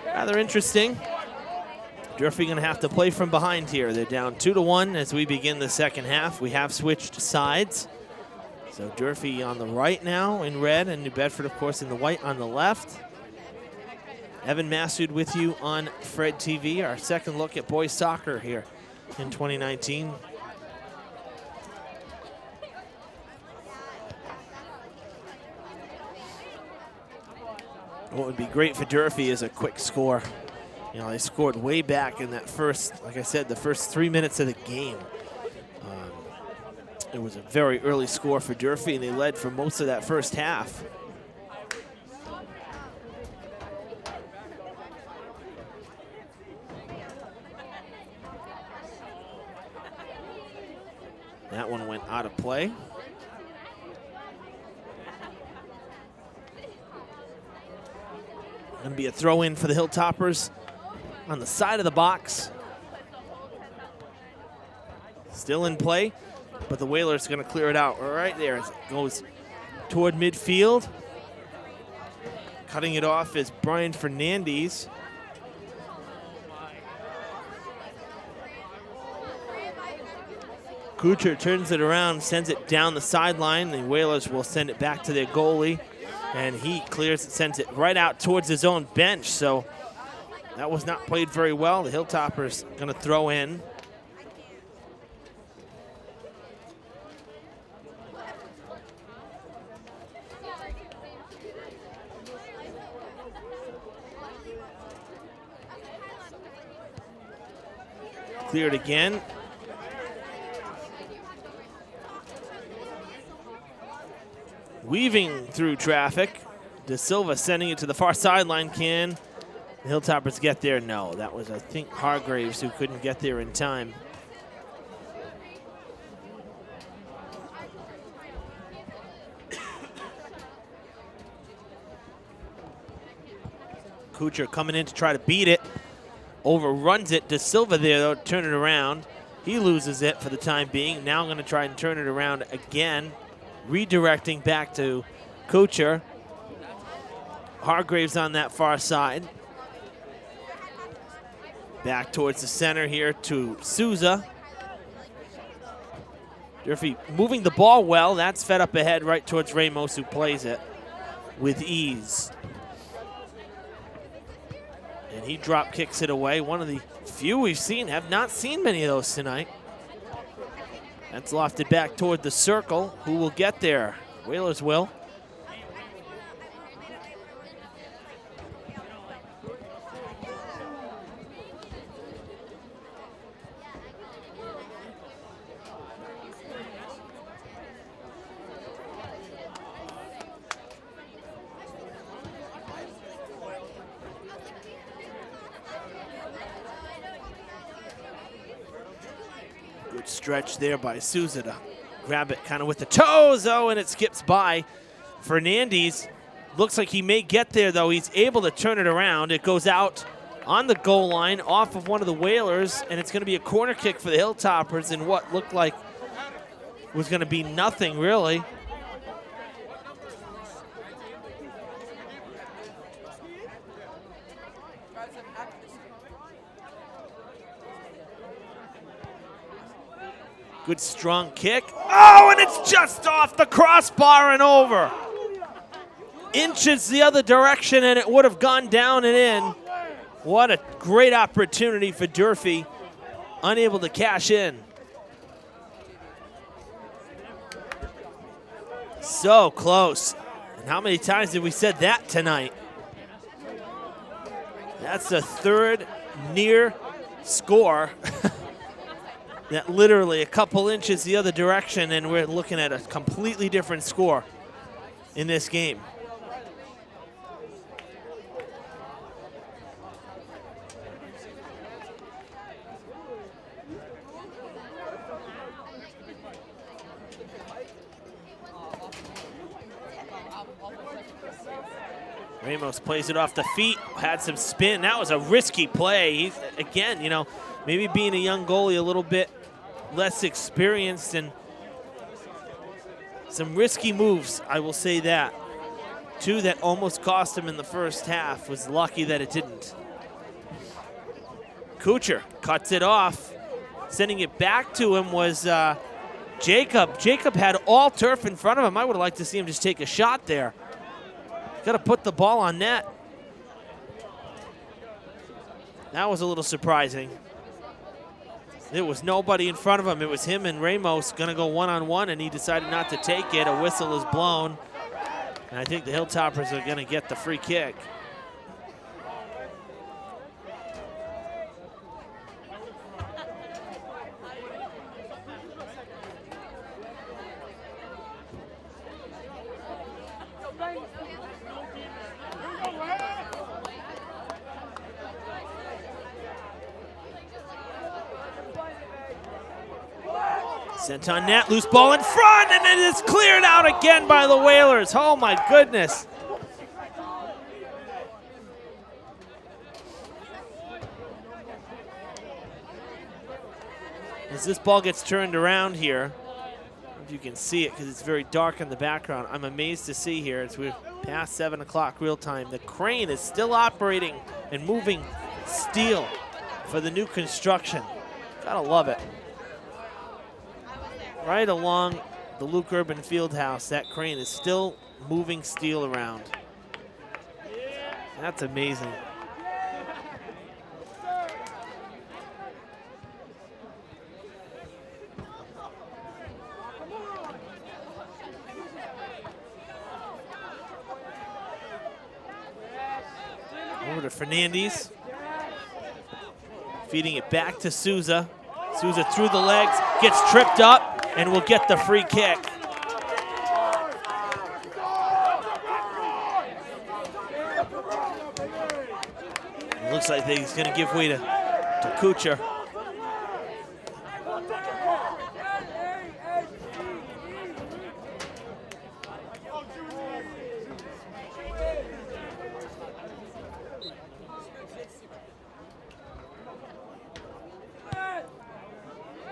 rather interesting. Durfee going to have to play from behind here. They're down 2-1 as we begin the second half. We have switched sides. So Durfee on the right now in red, and New Bedford, of course, in the white on the left. Evan Massoud with you on Fred TV, our second look at boys soccer here in 2019. What would be great for Durfee is a quick score. You know, they scored way back in that first, like I said, the first 3 minutes of the game. It was a very early score for Durfee, and they led for most of that first half. That one went out of play. Going to be a throw in for the Hilltoppers on the side of the box. Still in play, but the Whalers are going to clear it out right there as it goes toward midfield. Cutting it off is Brian Fernandez. Kuchar turns it around, sends it down the sideline. The Whalers will send it back to their goalie, and he clears it, sends it right out towards his own bench. So that was not played very well. The Hilltoppers going to throw in. Cleared again. Weaving through traffic. De Silva sending it to the far sideline. Can the Hilltoppers get there? No, that was, I think, Hargraves who couldn't get there in time. Kuchar coming in to try to beat it. Overruns it. De Silva there, though, turn it around. He loses it for the time being. Now I'm going to try and turn it around again. Redirecting back to Kuchar. Hargraves on that far side. Back towards the center here to Souza. Durfee moving the ball well. That's fed up ahead right towards Ramos, who plays it with ease. And he drop kicks it away. One of the few we've seen. Have not seen many of those tonight. That's lofted back toward the circle. Who will get there? Whalers will. Stretch there by Souza to grab it kind of with the toes, though, and it skips by. Fernandez looks like he may get there, though. He's able to turn it around. It goes out on the goal line off of one of the Whalers, and it's going to be a corner kick for the Hilltoppers in what looked like was going to be nothing, really. Good strong kick. Oh, and it's just off the crossbar and over. Inches the other direction, and it would have gone down and in. What a great opportunity for Durfee. Unable to cash in. So close. And how many times have we said that tonight? That's the third near score. That literally a couple inches the other direction, and we're looking at a completely different score in this game. Ramos plays it off the feet, had some spin. That was a risky play. He's, again, you know, maybe being a young goalie, a little bit less experienced, and some risky moves, I will say that. Two that almost cost him in the first half. Was lucky that it didn't. Kuchar cuts it off. Sending it back to him was Jacob. Jacob had all turf in front of him. I would have liked to see him just take a shot there. Got to put the ball on net. That was a little surprising. There was nobody in front of him. It was him and Ramos going to go one-on-one, and he decided not to take it. A whistle is blown, and I think the Hilltoppers are going to get the free kick. Sent on net, loose ball in front, and it is cleared out again by the Whalers. Oh my goodness. As this ball gets turned around here, if you can see it because it's very dark in the background, I'm amazed to see here as we're past 7 o'clock real time. The crane is still operating and moving steel for the new construction. Gotta love it. Right along the Luke Urban Fieldhouse, that crane is still moving steel around. That's amazing. Over to Fernandez. Feeding it back to Souza. Souza through the legs, gets tripped up, and will get the free kick. It looks like he's going to give way to Kuchar.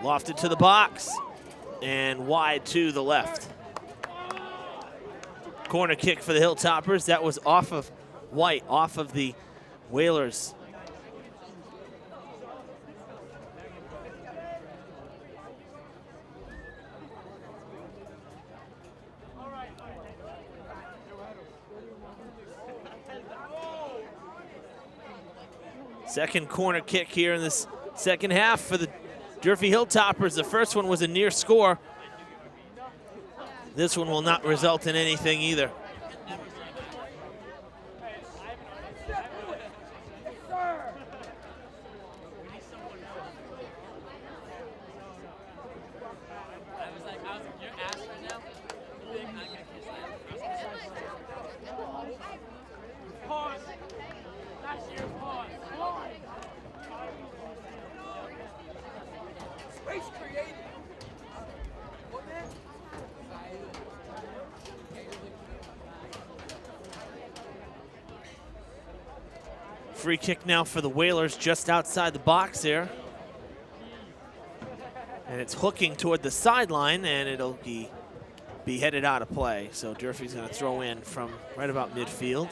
Lofted to the box and wide to the left. Corner kick for the Hilltoppers. That was off of White, off of the Whalers. Second corner kick here in this second half for the Durfee Hilltoppers. The first one was a near score. This one will not result in anything either. Free kick now for the Whalers just outside the box there. And it's hooking toward the sideline, and it'll be headed out of play. So Durfee's going to throw in from right about midfield.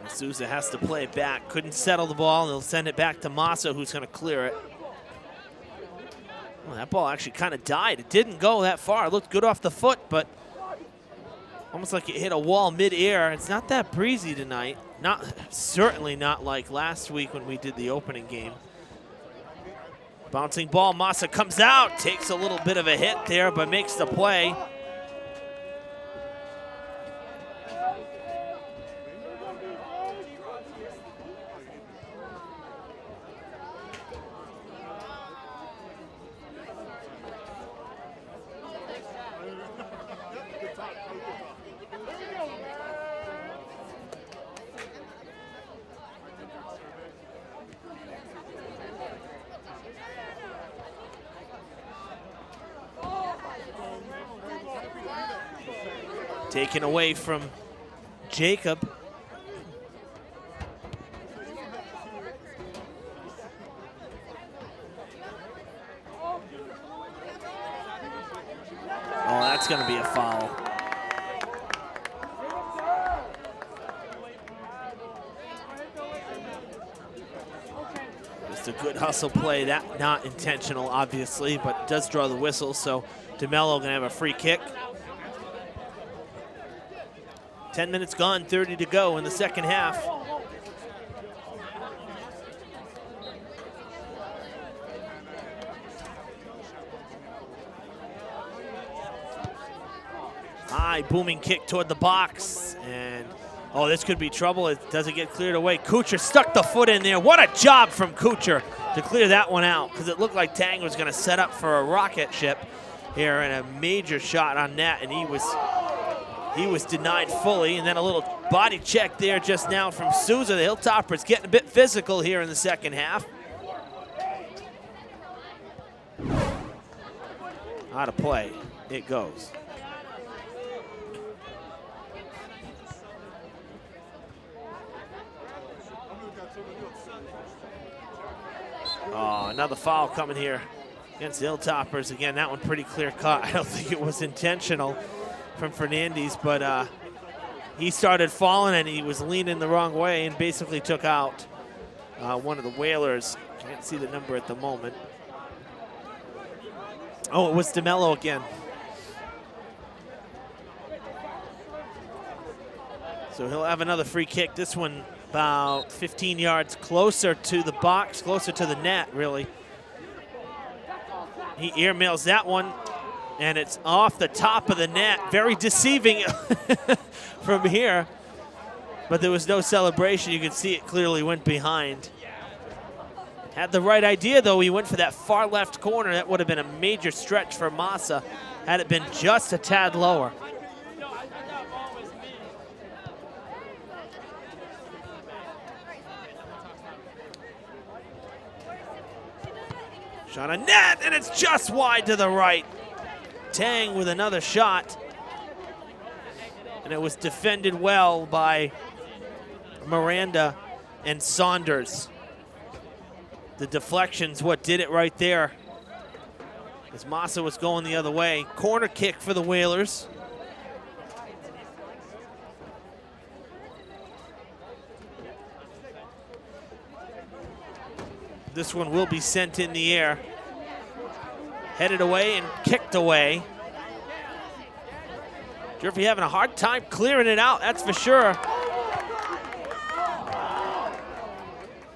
Souza has to play it back. Couldn't settle the ball, and they'll send it back to Massa, who's going to clear it. Well, that ball actually kind of died. It didn't go that far. It looked good off the foot, but almost like it hit a wall mid-air. It's not that breezy tonight. Certainly not like last week when we did the opening game. Bouncing ball, Massa comes out, takes a little bit of a hit there, but makes the play. Taken away from Jacob. Oh, that's going to be a foul. Just a good hustle play. That not intentional, obviously, but does draw the whistle. So DeMello going to have a free kick. 10 minutes gone, 30 to go in the second half. high booming kick toward the box. And, oh, this could be trouble. It doesn't get cleared away. Kuchar stuck the foot in there. What a job from Kuchar to clear that one out, because it looked like Tang was going to set up for a rocket ship here and a major shot on net, and he was denied fully. And then a little body check there just now from Souza. The Hilltoppers getting a bit physical here in the second half. Out of play, it goes. Oh, another foul coming here against the Hilltoppers. Again, that one pretty clear cut. I don't think it was intentional from Fernandez, but he started falling and he was leaning the wrong way and basically took out one of the Whalers. Can't see the number at the moment. Oh, it was DeMello again. So he'll have another free kick. This one about 15 yards closer to the box, closer to the net, really. He airmails that one, and it's off the top of the net. Very deceiving from here, but there was no celebration. You can see it clearly went behind. Had the right idea, though. He went for that far left corner. That would have been a major stretch for Massa had it been just a tad lower. Shot on net, and it's just wide to the right. Tang with another shot. And it was defended well by Miranda and Saunders. The deflection's what did it right there, as Massa was going the other way. Corner kick for the Whalers. This one will be sent in the air. Headed away and kicked away. Durfee having a hard time clearing it out, that's for sure.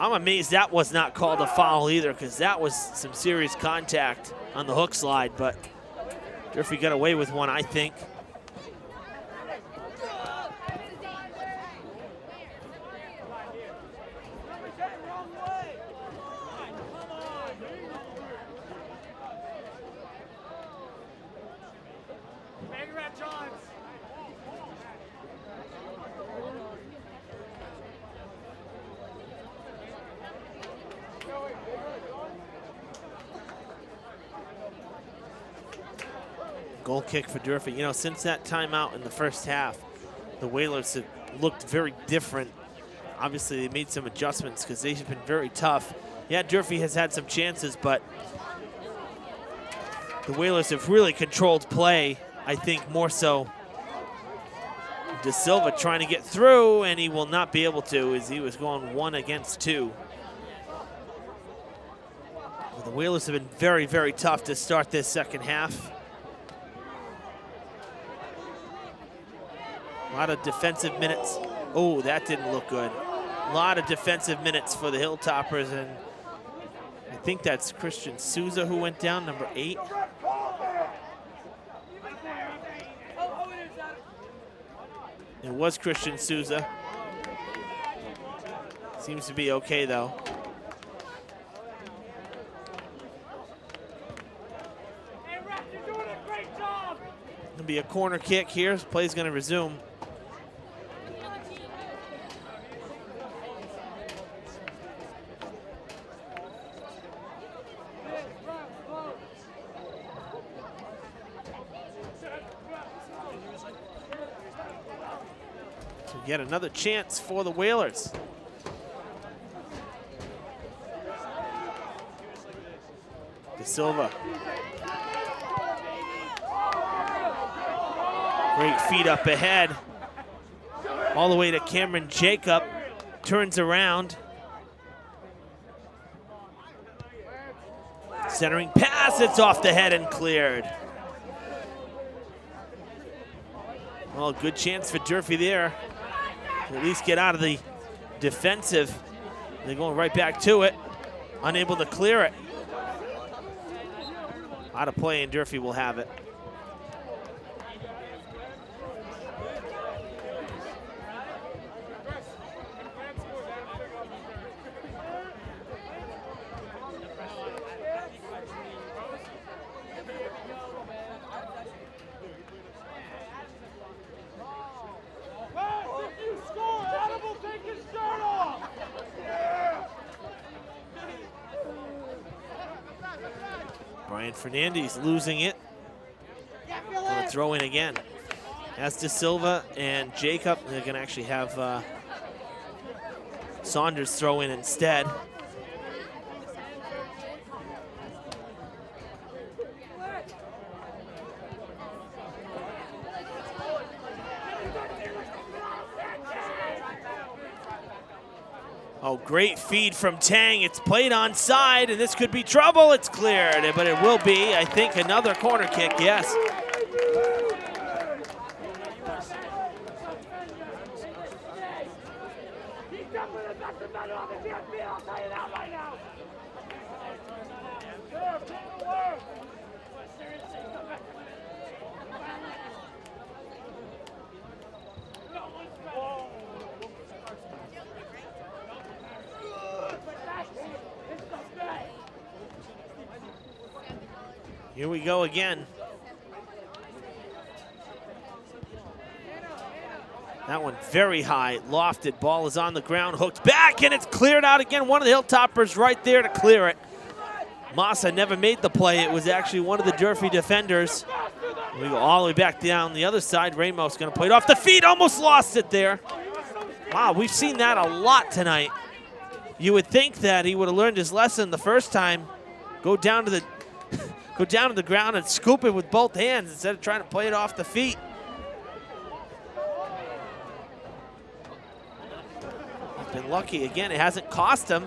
I'm amazed that was not called a foul either, because that was some serious contact on the hook slide, but Durfee got away with one, I think. Goal kick for Durfee. You know, since that timeout in the first half, the Whalers have looked very different. Obviously, they made some adjustments because they've been very tough. Yeah, Durfee has had some chances, but the Whalers have really controlled play, I think, more so. De Silva trying to get through, and he will not be able to, as he was going 1 against 2. Well, the Whalers have been very, very tough to start this second half. A lot of defensive minutes. Oh, that didn't look good. A lot of defensive minutes for the Hilltoppers, and I think that's Christian Souza who went down, number 8. It was Christian Souza. Seems to be okay, though. Gonna be a corner kick here. Play's gonna resume. Yet another chance for the Whalers. De Silva. Great feet up ahead. All the way to Cameron Jacob. Turns around. Centering pass, it's off the head and cleared. Well, good chance for Durfee there. At least get out of the defensive. They're going right back to it. Unable to clear it. Out of play, and Durfee will have it. Ryan Fernandez losing it. Gonna throw in again. As De Silva and Jacob, they're gonna actually have Saunders throw in instead. Oh, great feed from Tang. It's played onside, and this could be trouble. It's cleared, but it will be, I think, another corner kick, yes. Here we go again. That one very high, lofted. Ball is on the ground, hooked back, and it's cleared out again. One of the Hilltoppers right there to clear it. Massa never made the play. It was actually one of the Durfee defenders. We go all the way back down the other side. Ramos going to play it off the feet, almost lost it there. Wow, we've seen that a lot tonight. You would think that he would have learned his lesson the first time. Go down to the ground and scoop it with both hands instead of trying to play it off the feet. He's been lucky again. It hasn't cost him.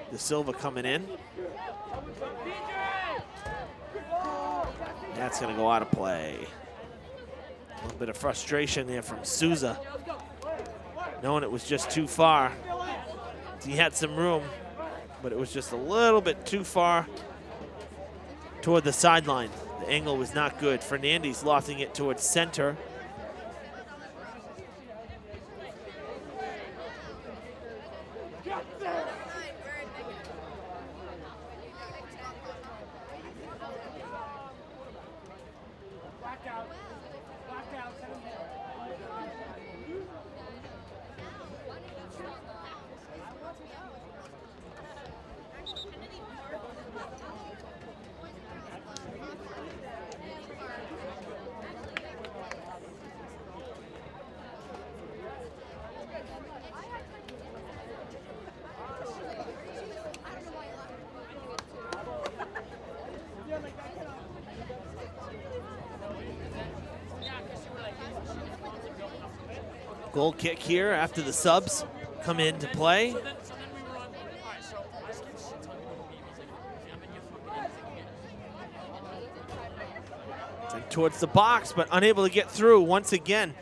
De Silva coming in. That's going to go out of play. A little bit of frustration there from Souza, knowing it was just too far. He had some room, but it was just a little bit too far toward the sideline. The angle was not good. Fernandez lofting it towards center. Goal kick here after the subs come into play. And towards the box, but unable to get through once again.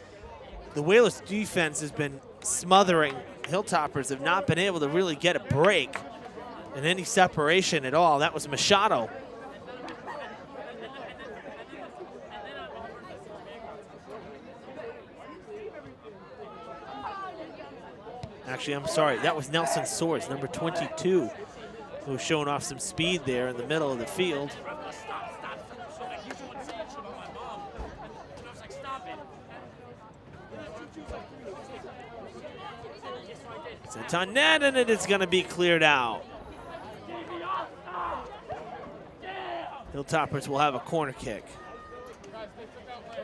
The Whalers defense has been smothering. Hilltoppers have not been able to really get a break and any separation at all. That was Machado. Actually, I'm sorry, that was Nelson Swords, number 22, who was showing off some speed there in the middle of the field. It's on net, and it is going to be cleared out. Hilltoppers will have a corner kick.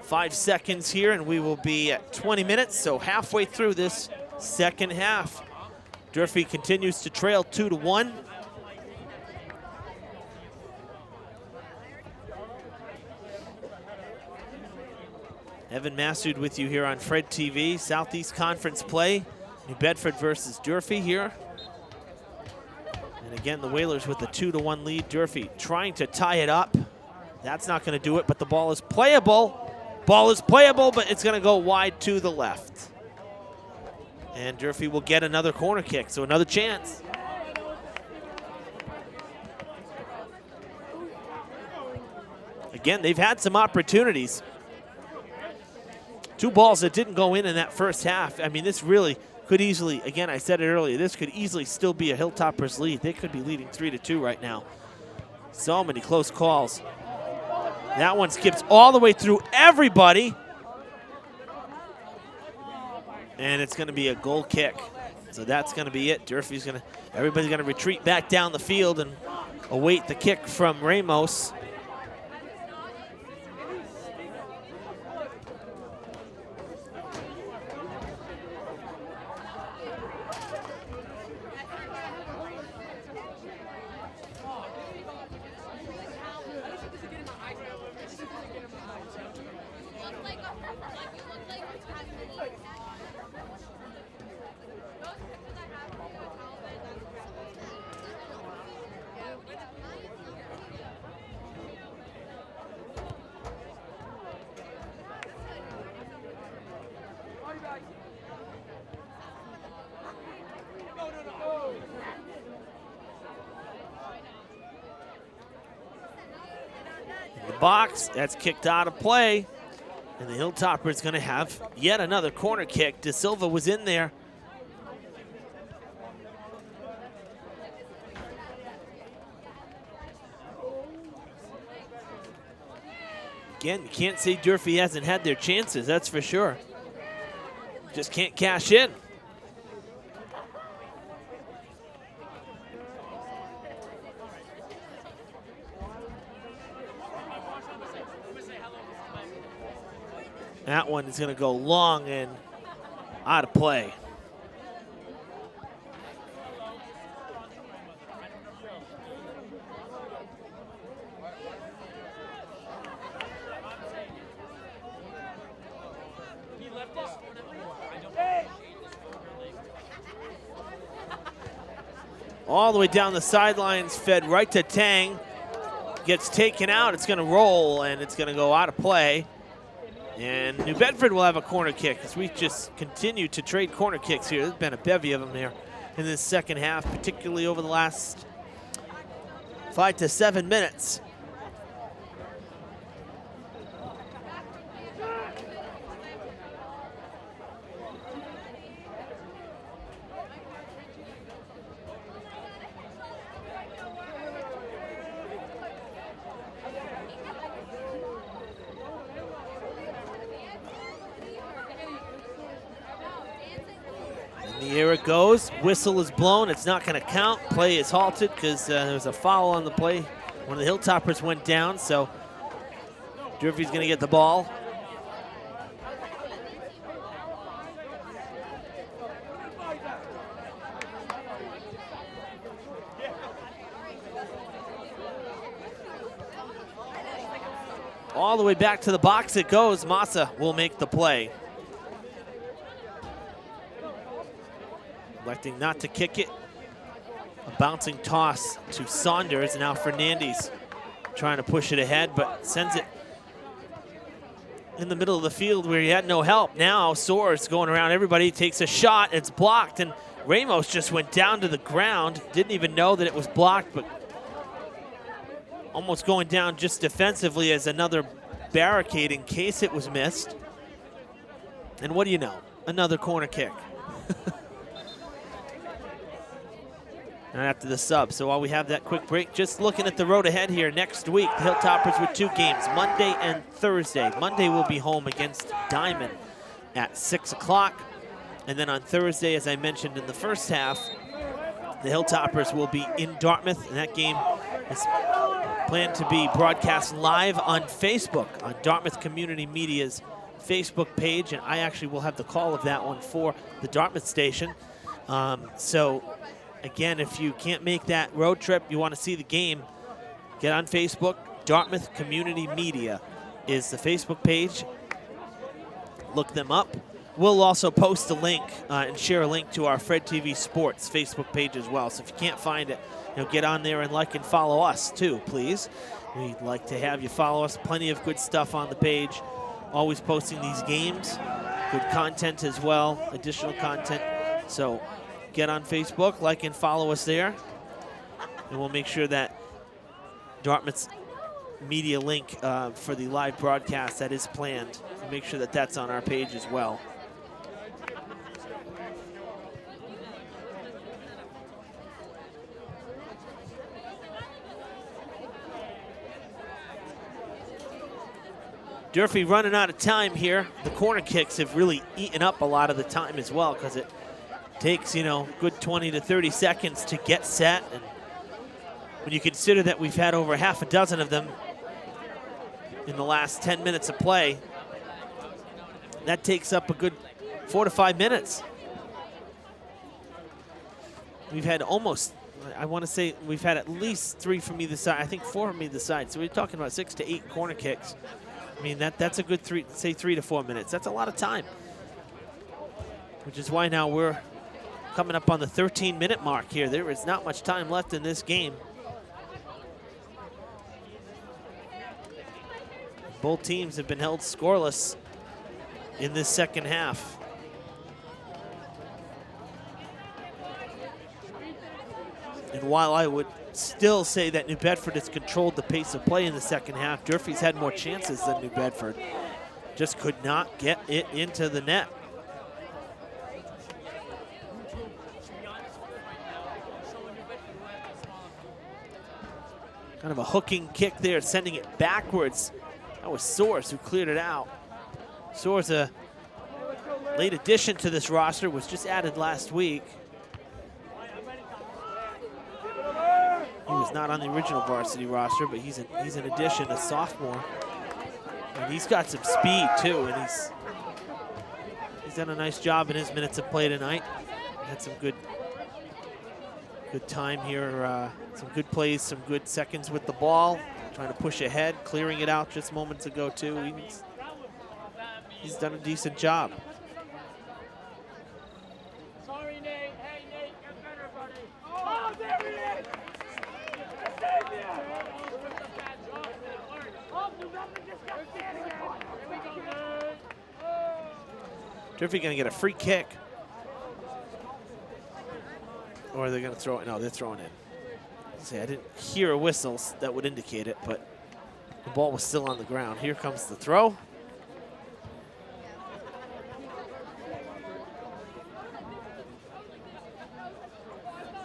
5 seconds here, and we will be at 20 minutes, so halfway through this second half. Durfee continues to trail 2-1. Evan Massoud with you here on Fred TV. Southeast Conference play. New Bedford versus Durfee here. And again, the Whalers with the 2-1 lead. Durfee trying to tie it up. That's not going to do it, but the ball is playable. Ball is playable, but it's going to go wide to the left. And Durfee will get another corner kick, so another chance. Again, they've had some opportunities. 2 balls that didn't go in that first half. I mean, this really could easily, again, I said it earlier, this could easily still be a Hilltoppers lead. They could be leading 3-2 right now. So many close calls. That one skips all the way through everybody. And it's going to be a goal kick. So that's going to be it. Everybody's going to retreat back down the field and await the kick from Ramos. Box, that's kicked out of play. And the Hilltopper is going to have yet another corner kick. De Silva was in there. Again, you can't say Durfee hasn't had their chances, that's for sure. Just can't cash in. That one is going to go long and out of play. All the way down the sidelines, fed right to Tang. Gets taken out, it's going to roll, and it's going to go out of play. And New Bedford will have a corner kick as we just continue to trade corner kicks here. There's been a bevy of them here in this second half, particularly over the last 5 to 7 minutes. Here it goes. Whistle is blown. It's not going to count. Play is halted because there was a foul on the play. One of the Hilltoppers went down, so Durfee's going to get the ball. All the way back to the box it goes. Massa will make the play. Electing not to kick it. A bouncing toss to Saunders. And now Fernandez trying to push it ahead, but sends it in the middle of the field where he had no help. Now Soares going around everybody, takes a shot. It's blocked, and Ramos just went down to the ground. Didn't even know that it was blocked, but almost going down just defensively as another barricade in case it was missed. And what do you know? Another corner kick. And after the sub. So while we have that quick break, just looking at the road ahead here next week, the Hilltoppers with 2 games, Monday and Thursday. Monday will be home against Diamond at 6 o'clock. And then on Thursday, as I mentioned in the first half, the Hilltoppers will be in Dartmouth, and that game is planned to be broadcast live on Facebook, on Dartmouth Community Media's Facebook page, and I actually will have the call of that one for the Dartmouth station. So again, if you can't make that road trip, you want to see the game, get on Facebook. Dartmouth Community Media is the Facebook page. Look them up. We'll also post a link and share a link to our Fred TV Sports Facebook page as well. So if you can't find it, get on there and like and follow us too, please. We'd like to have you follow us. Plenty of good stuff on the page. Always posting these games. Good content as well, additional content. So get on Facebook, like and follow us there. And we'll make sure that Dartmouth's media link for the live broadcast that is planned, we'll make sure that that's on our page as well. Durfee running out of time here. The corner kicks have really eaten up a lot of the time as well because it Takes, good 20 to 30 seconds to get set. And when you consider that we've had over half a dozen of them in the last 10 minutes of play, that takes up a good 4 to 5 minutes. We've had almost, I want to say we've had at least 3 from either side. I think 4 from either side. So we're talking about 6 to 8 corner kicks. I mean, that's a good 3 to 4 minutes. That's a lot of time. Which is why now we're coming up on the 13-minute mark here. There is not much time left in this game. Both teams have been held scoreless in this second half. And while I would still say that New Bedford has controlled the pace of play in the second half, Durfee's had more chances than New Bedford. Just could not get it into the net. Kind of a hooking kick there, sending it backwards. That was Soares who cleared it out. Soares, a late addition to this roster, was just added last week. He was not on the original varsity roster, but he's an addition, a sophomore. And he's got some speed too, and he's done a nice job in his minutes of play tonight. Had some good time here, some good plays, some good seconds with the ball, trying to push ahead, clearing it out just moments ago too. He's done a decent job. Sorry, Nate. Hey, Nate, get better, buddy. Oh, there he is! Durfee gonna get a free kick. Or they're gonna throw it, no, they're throwing it. See, I didn't hear a whistle that would indicate it, but the ball was still on the ground. Here comes the throw.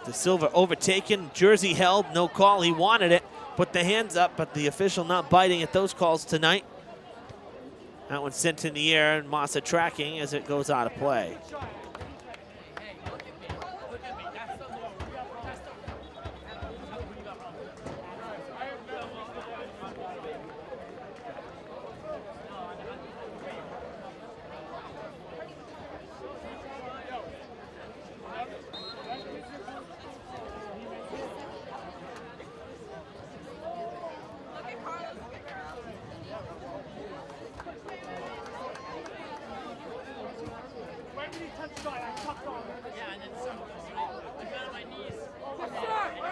De Silva overtaken, jersey held, no call, he wanted it. Put the hands up, but the official not biting at those calls tonight. That one sent in the air, and Massa tracking as it goes out of play.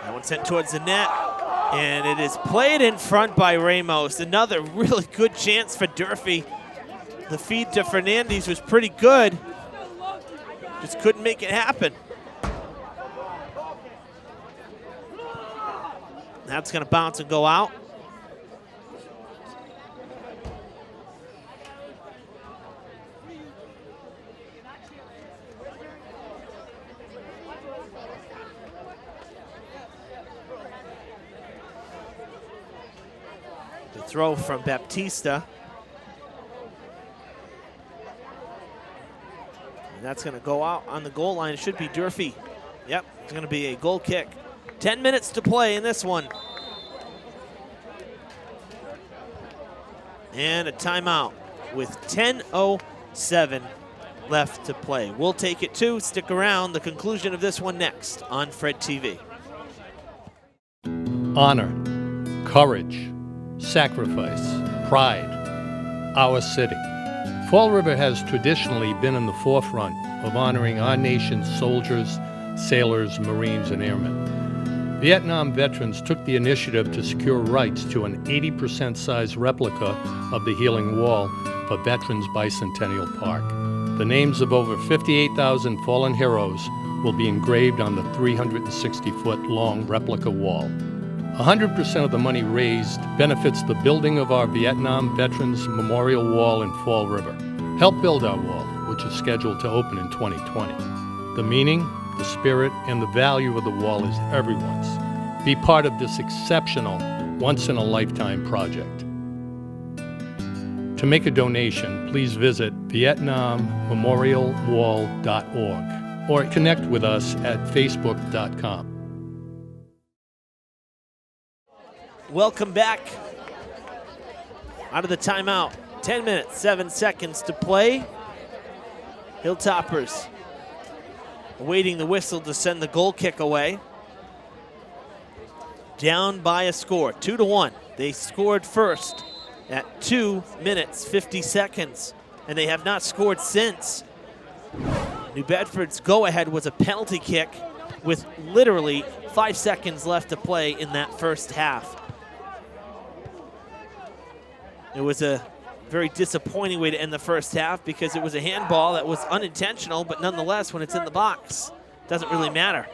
That one sent towards the net, and it is played in front by Ramos. Another really good chance for Durfee. The feed to Fernandez was pretty good. Just couldn't make it happen. That's going to bounce and go out. The throw from Baptista. And that's going to go out on the goal line. It should be Durfee. Yep, it's going to be a goal kick. 10 minutes to play in this one. And a timeout with 10:07 left to play. We'll take it too. Stick around. The conclusion of this one next on Fred TV. Honor, courage, sacrifice, pride, our city. Fall River has traditionally been in the forefront of honoring our nation's soldiers, sailors, Marines, and airmen. Vietnam veterans took the initiative to secure rights to an 80% size replica of the Healing Wall for Veterans Bicentennial Park. The names of over 58,000 fallen heroes will be engraved on the 360-foot long replica wall. 100% of the money raised benefits the building of our Vietnam Veterans Memorial Wall in Fall River. Help build our wall, which is scheduled to open in 2020. The meaning, the spirit, and the value of the wall is everyone's. Be part of this exceptional, once-in-a-lifetime project. To make a donation, please visit VietnamMemorialWall.org. or connect with us at facebook.com. Welcome back out of the timeout. 10 minutes, 7 seconds to play. Hilltoppers awaiting the whistle to send the goal kick away. Down by a score, 2-1. They scored first at 2 minutes, 50 seconds, and they have not scored since. New Bedford's go-ahead was a penalty kick with literally 5 seconds left to play in that first half. It was a very disappointing way to end the first half because it was a handball that was unintentional, but nonetheless, when it's in the box, it doesn't really matter.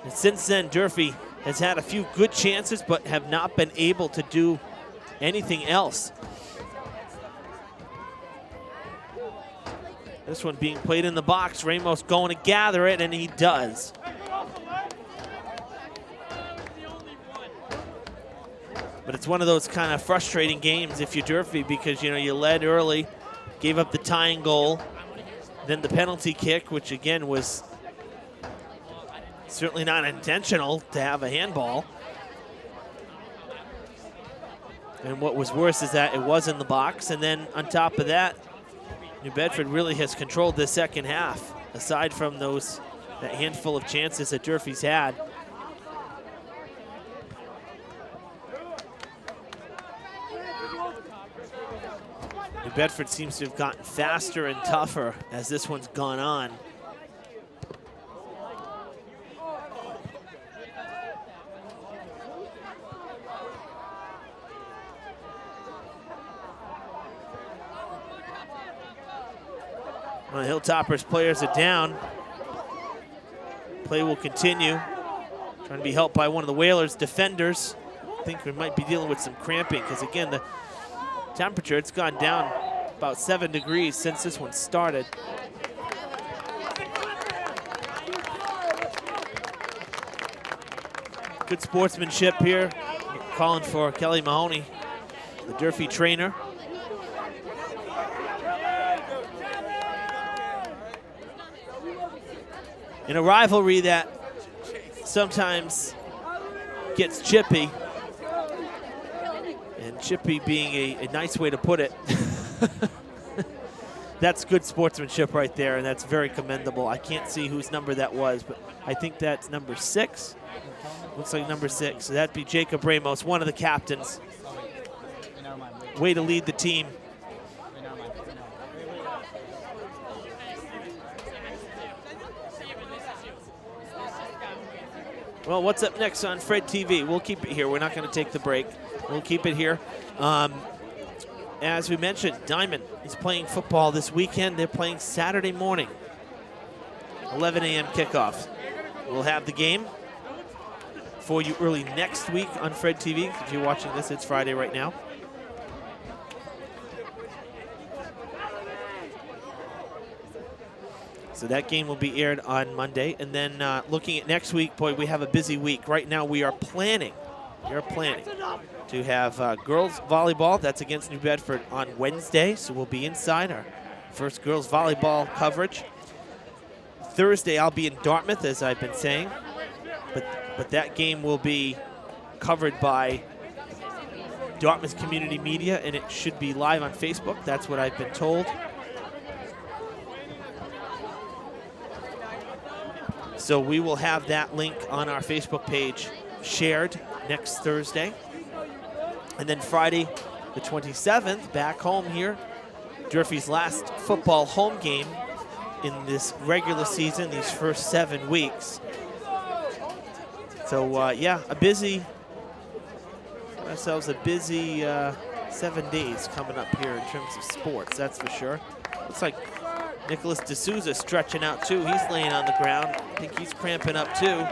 And since then, Durfee has had a few good chances, but have not been able to do anything else. This one being played in the box. Ramos going to gather it, and he does. But it's one of those kind of frustrating games if you're Durfee because, you know, you led early, gave up the tying goal, then the penalty kick, which again was certainly not intentional to have a handball. And what was worse is that it was in the box, and then on top of that, New Bedford really has controlled the second half, aside from that handful of chances that Durfee's had. New Bedford seems to have gotten faster and tougher as this one's gone on. Well, Hilltoppers players are down. Play will continue. Trying to be helped by one of the Whalers defenders. I think we might be dealing with some cramping because again, the temperature, it's gone down about 7 degrees since this one started. Good sportsmanship here. Calling for Kelly Mahoney, the Durfee trainer. In a rivalry that sometimes gets chippy, and chippy being a nice way to put it, that's good sportsmanship right there, and that's very commendable. I can't see whose number that was, but I think that's number 6. Looks like number 6. So that'd be Jacob Ramos, one of the captains. Way to lead the team. Well, what's up next on Fred TV? We'll keep it here. We're not going to take the break. We'll keep it here. As we mentioned, Diamond is playing football this weekend. They're playing Saturday morning, 11 a.m. kickoff. We'll have the game for you early next week on Fred TV. If you're watching this, it's Friday right now. So that game will be aired on Monday. And then looking at next week, boy, we have a busy week. Right now we are planning to have girls volleyball. That's against New Bedford on Wednesday. So we'll be inside our first girls volleyball coverage. Thursday I'll be in Dartmouth, as I've been saying. But that game will be covered by Dartmouth Community Media, and it should be live on Facebook. That's what I've been told. So we will have that link on our Facebook page shared next Thursday. And then Friday, the 27th, back home here, Durfee's last football home game in this regular season, these first 7 weeks. So yeah, ourselves a busy 7 days coming up here in terms of sports, that's for sure. Looks like Nicholas D'Souza stretching out too. He's laying on the ground. I think he's cramping up too.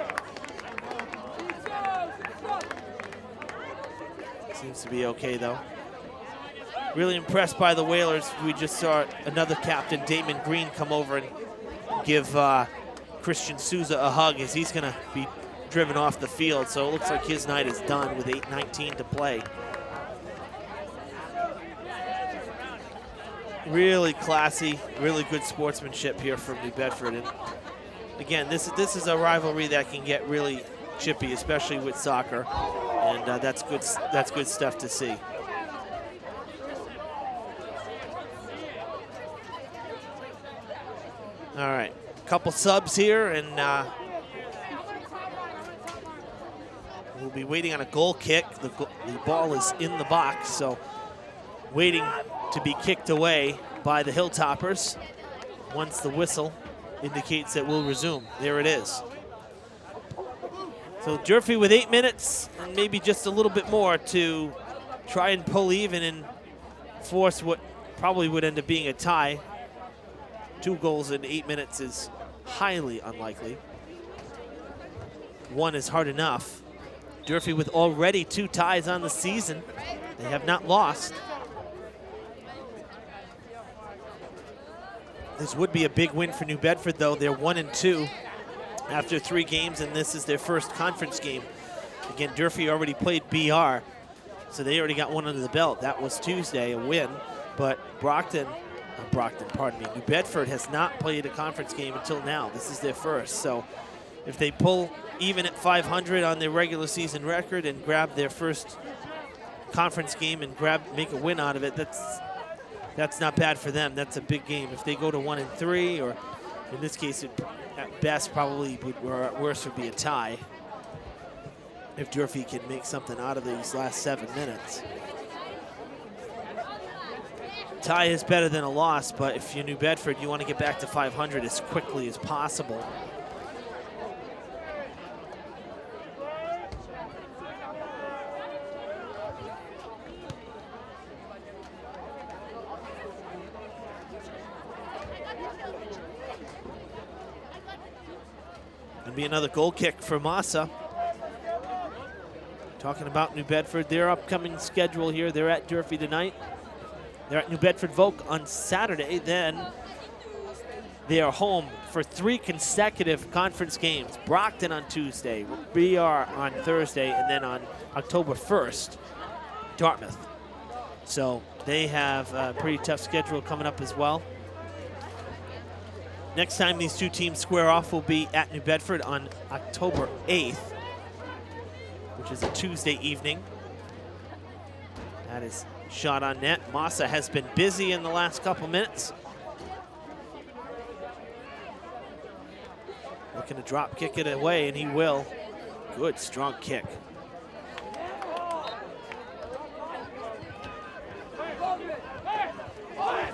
Seems to be okay though. Really impressed by the Whalers. We just saw another captain, Damon Green, come over and give Christian Souza a hug as he's gonna be driven off the field. So it looks like his night is done with 8:19 to play. Really classy, really good sportsmanship here from New Bedford. And again, this is a rivalry that can get really chippy, especially with soccer, and that's good stuff to see. All right, a couple subs here, and we'll be waiting on a goal kick. The ball is in the box, so waiting to be kicked away by the Hilltoppers once the whistle indicates that we'll resume. There it is. So Durfee with 8 minutes and maybe just a little bit more to try and pull even and force what probably would end up being a tie. 2 goals in 8 minutes is highly unlikely. 1 is hard enough. Durfee with already 2 ties on the season. They have not lost. This would be a big win for New Bedford, though. They're 1-2 after 3 games, and this is their first conference game. Again, Durfee already played BR, so they already got 1 under the belt. That was Tuesday, a win, but New Bedford has not played a conference game until now. This is their first, so if they pull even at 500 on their regular season record and grab their first conference game and make a win out of it, that's not bad for them. That's a big game. If they go to 1-3, or in this case, at best probably or at worst would be a tie. If Durfee can make something out of these last 7 minutes. Tie is better than a loss, but if you're New Bedford, you want to get back to 500 as quickly as possible. Gonna be another goal kick for Massa. Talking about New Bedford, their upcoming schedule here. They're at Durfee tonight. They're at New Bedford Volk on Saturday. Then they are home for 3 consecutive conference games. Brockton on Tuesday, BR on Thursday, and then on October 1st, Dartmouth. So they have a pretty tough schedule coming up as well. Next time these 2 teams square off will be at New Bedford on October 8th, which is a Tuesday evening. That is shot on net. Massa has been busy in the last couple minutes. Looking to drop kick it away, and he will. Good, strong kick.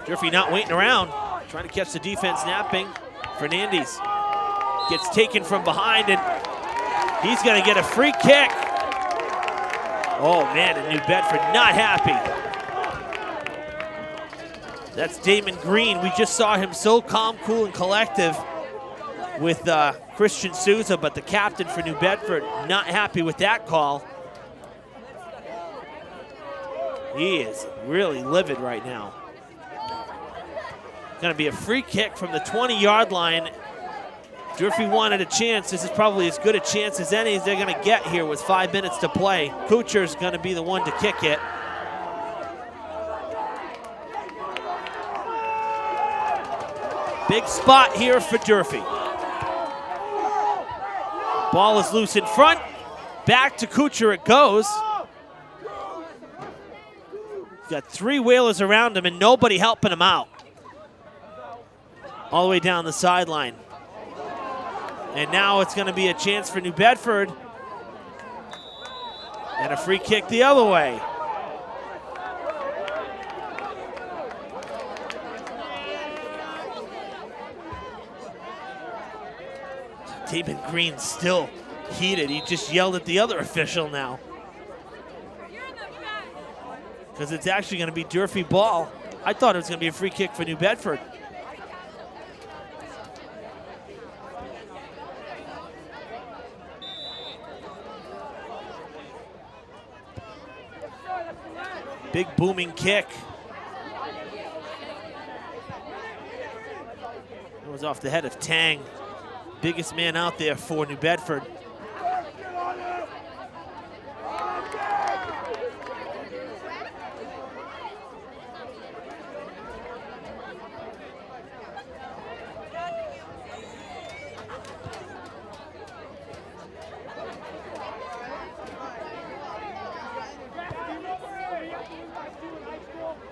Durfee not waiting around, trying to catch the defense napping. Fernandez gets taken from behind, and he's going to get a free kick. Oh man, and New Bedford not happy. That's Damon Green. We just saw him so calm, cool, and collective with Christian Souza, but the captain for New Bedford not happy with that call. He is really livid right now. Going to be a free kick from the 20-yard line. Durfee wanted a chance. This is probably as good a chance as any they're going to get here with 5 minutes to play. Kucher's going to be the one to kick it. Big spot here for Durfee. Ball is loose in front. Back to Kucher it goes. He's got 3 Whalers around him and nobody helping him out. All the way down the sideline. And now it's going to be a chance for New Bedford. And a free kick the other way. Damon Green still heated. He just yelled at the other official now. Because it's actually going to be Durfee ball. I thought it was going to be a free kick for New Bedford. Big booming kick. It was off the head of Tang. Biggest man out there for New Bedford.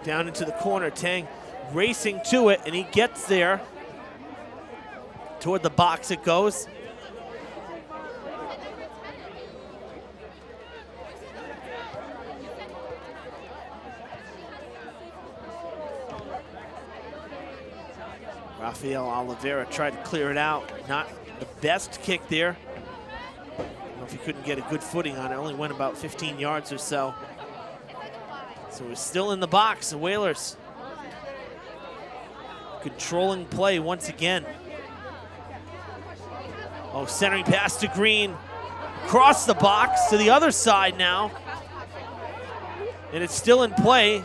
Down into the corner, Tang racing to it, and he gets there. Toward the box it goes. Rafael Oliveira tried to clear it out. Not the best kick there. I don't know if he couldn't get a good footing on it. Only went about 15 yards or so. So we're still in the box. The Whalers controlling play once again. Oh, centering pass to Green. Across the box to the other side now. And it's still in play.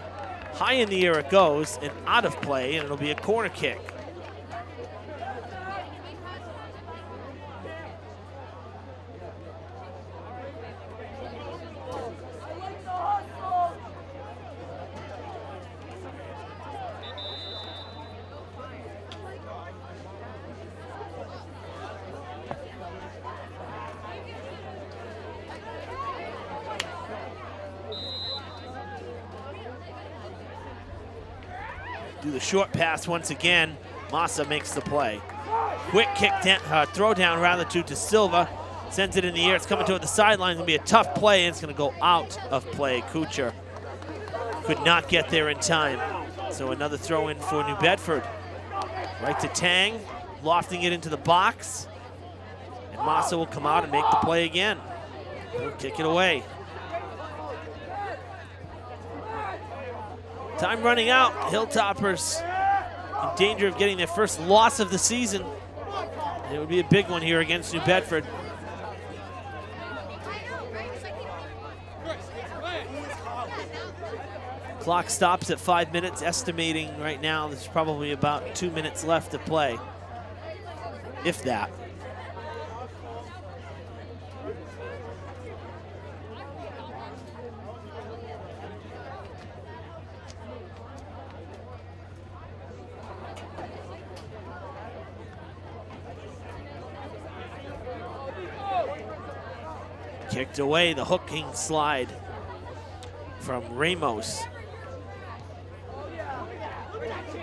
High in the air it goes and out of play, and it'll be a corner kick. Do the short pass once again. Massa makes the play. Quick kick, throw down rather to Silva. Sends it in the air. It's coming toward the sideline. It's going to be a tough play, and it's going to go out of play. Kuchar could not get there in time. So another throw in for New Bedford. Right to Tang, lofting it into the box. And Massa will come out and make the play again. He'll kick it away. Time running out. Hilltoppers in danger of getting their first loss of the season. And it would be a big one here against New Bedford. Clock stops at 5 minutes, estimating right now there's probably about 2 minutes left to play, if that. Kicked away, the hooking slide from Ramos.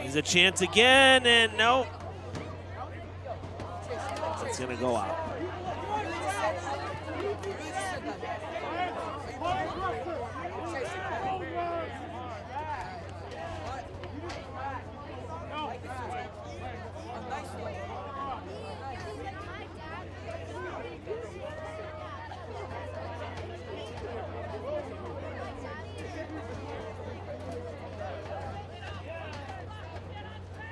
He's a chance again, and no. It's gonna go out.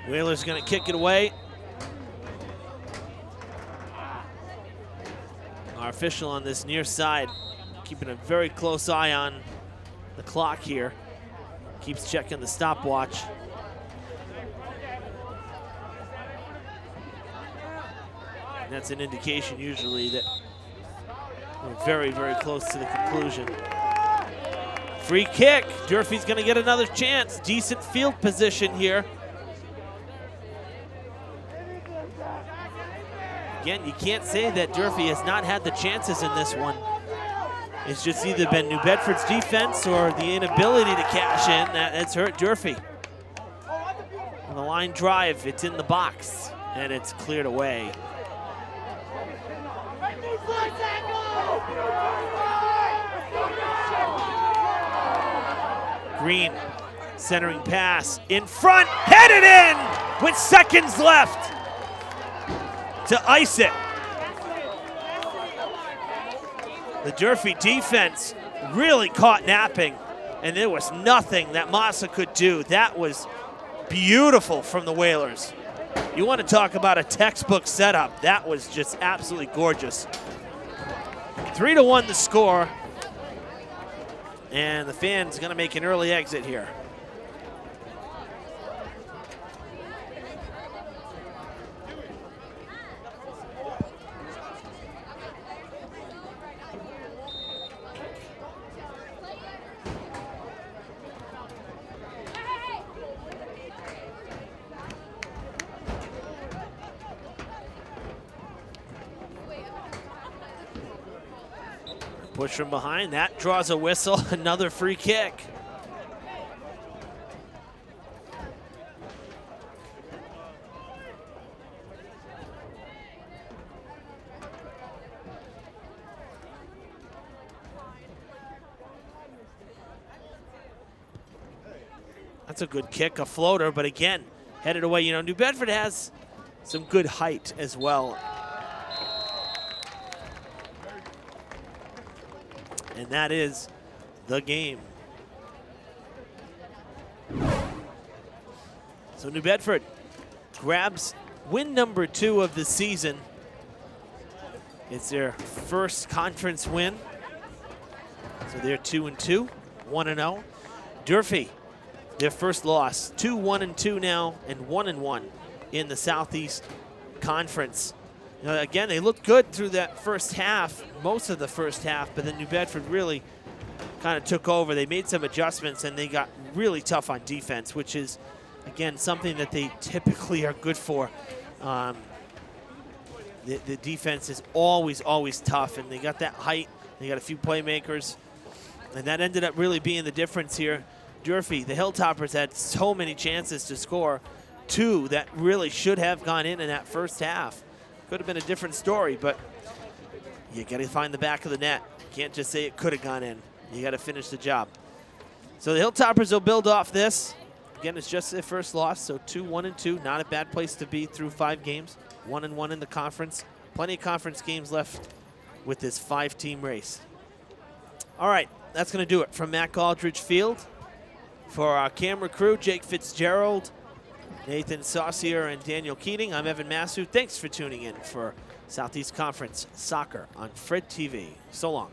Whalers gonna kick it away. Our official on this near side, keeping a very close eye on the clock here. Keeps checking the stopwatch. And that's an indication usually that we're very, very close to the conclusion. Free kick, Durfee's gonna get another chance. Decent field position here. Again, you can't say that Durfee has not had the chances in this one. It's just either been New Bedford's defense or the inability to cash in that's hurt Durfee. On the line drive, it's in the box, and it's cleared away. Green, centering pass, in front, headed in with seconds left to ice it. The Durfee defense really caught napping, and there was nothing that Massa could do. That was beautiful from the Whalers. You want to talk about a textbook setup. That was just absolutely gorgeous. 3-1 the score, and the fans gonna make an early exit here. Push from behind, that draws a whistle, another free kick. That's a good kick, a floater, but again, headed away. You know, New Bedford has some good height as well. And that is the game. So New Bedford grabs win number 2 of the season. It's their first conference win. So they're 2-2, 1-0. Durfee, their first loss, 2-1-2 now, and 1-1 in the Southeast Conference. You know, again, they looked good through that first half, most of the first half, but then New Bedford really kind of took over. They made some adjustments, and they got really tough on defense, which is, again, something that they typically are good for. The defense is always, always tough, and they got that height. They got a few playmakers, and that ended up really being the difference here. Durfee, the Hilltoppers, had so many chances to score, 2 that really should have gone in that first half. Could have been a different story, but you got to find the back of the net. You can't just say it could have gone in. You got to finish the job. So the Hilltoppers will build off this. Again, it's just their first loss, so 2-1-2. Not a bad place to be through 5 games. 1-1 in the conference. Plenty of conference games left with this 5-team race. All right, that's going to do it from Mac Aldridge Field. For our camera crew, Jake Fitzgerald, Nathan Saucier, and Daniel Keating, I'm Evan Massu. Thanks for tuning in for Southeast Conference Soccer on Fred TV. So long.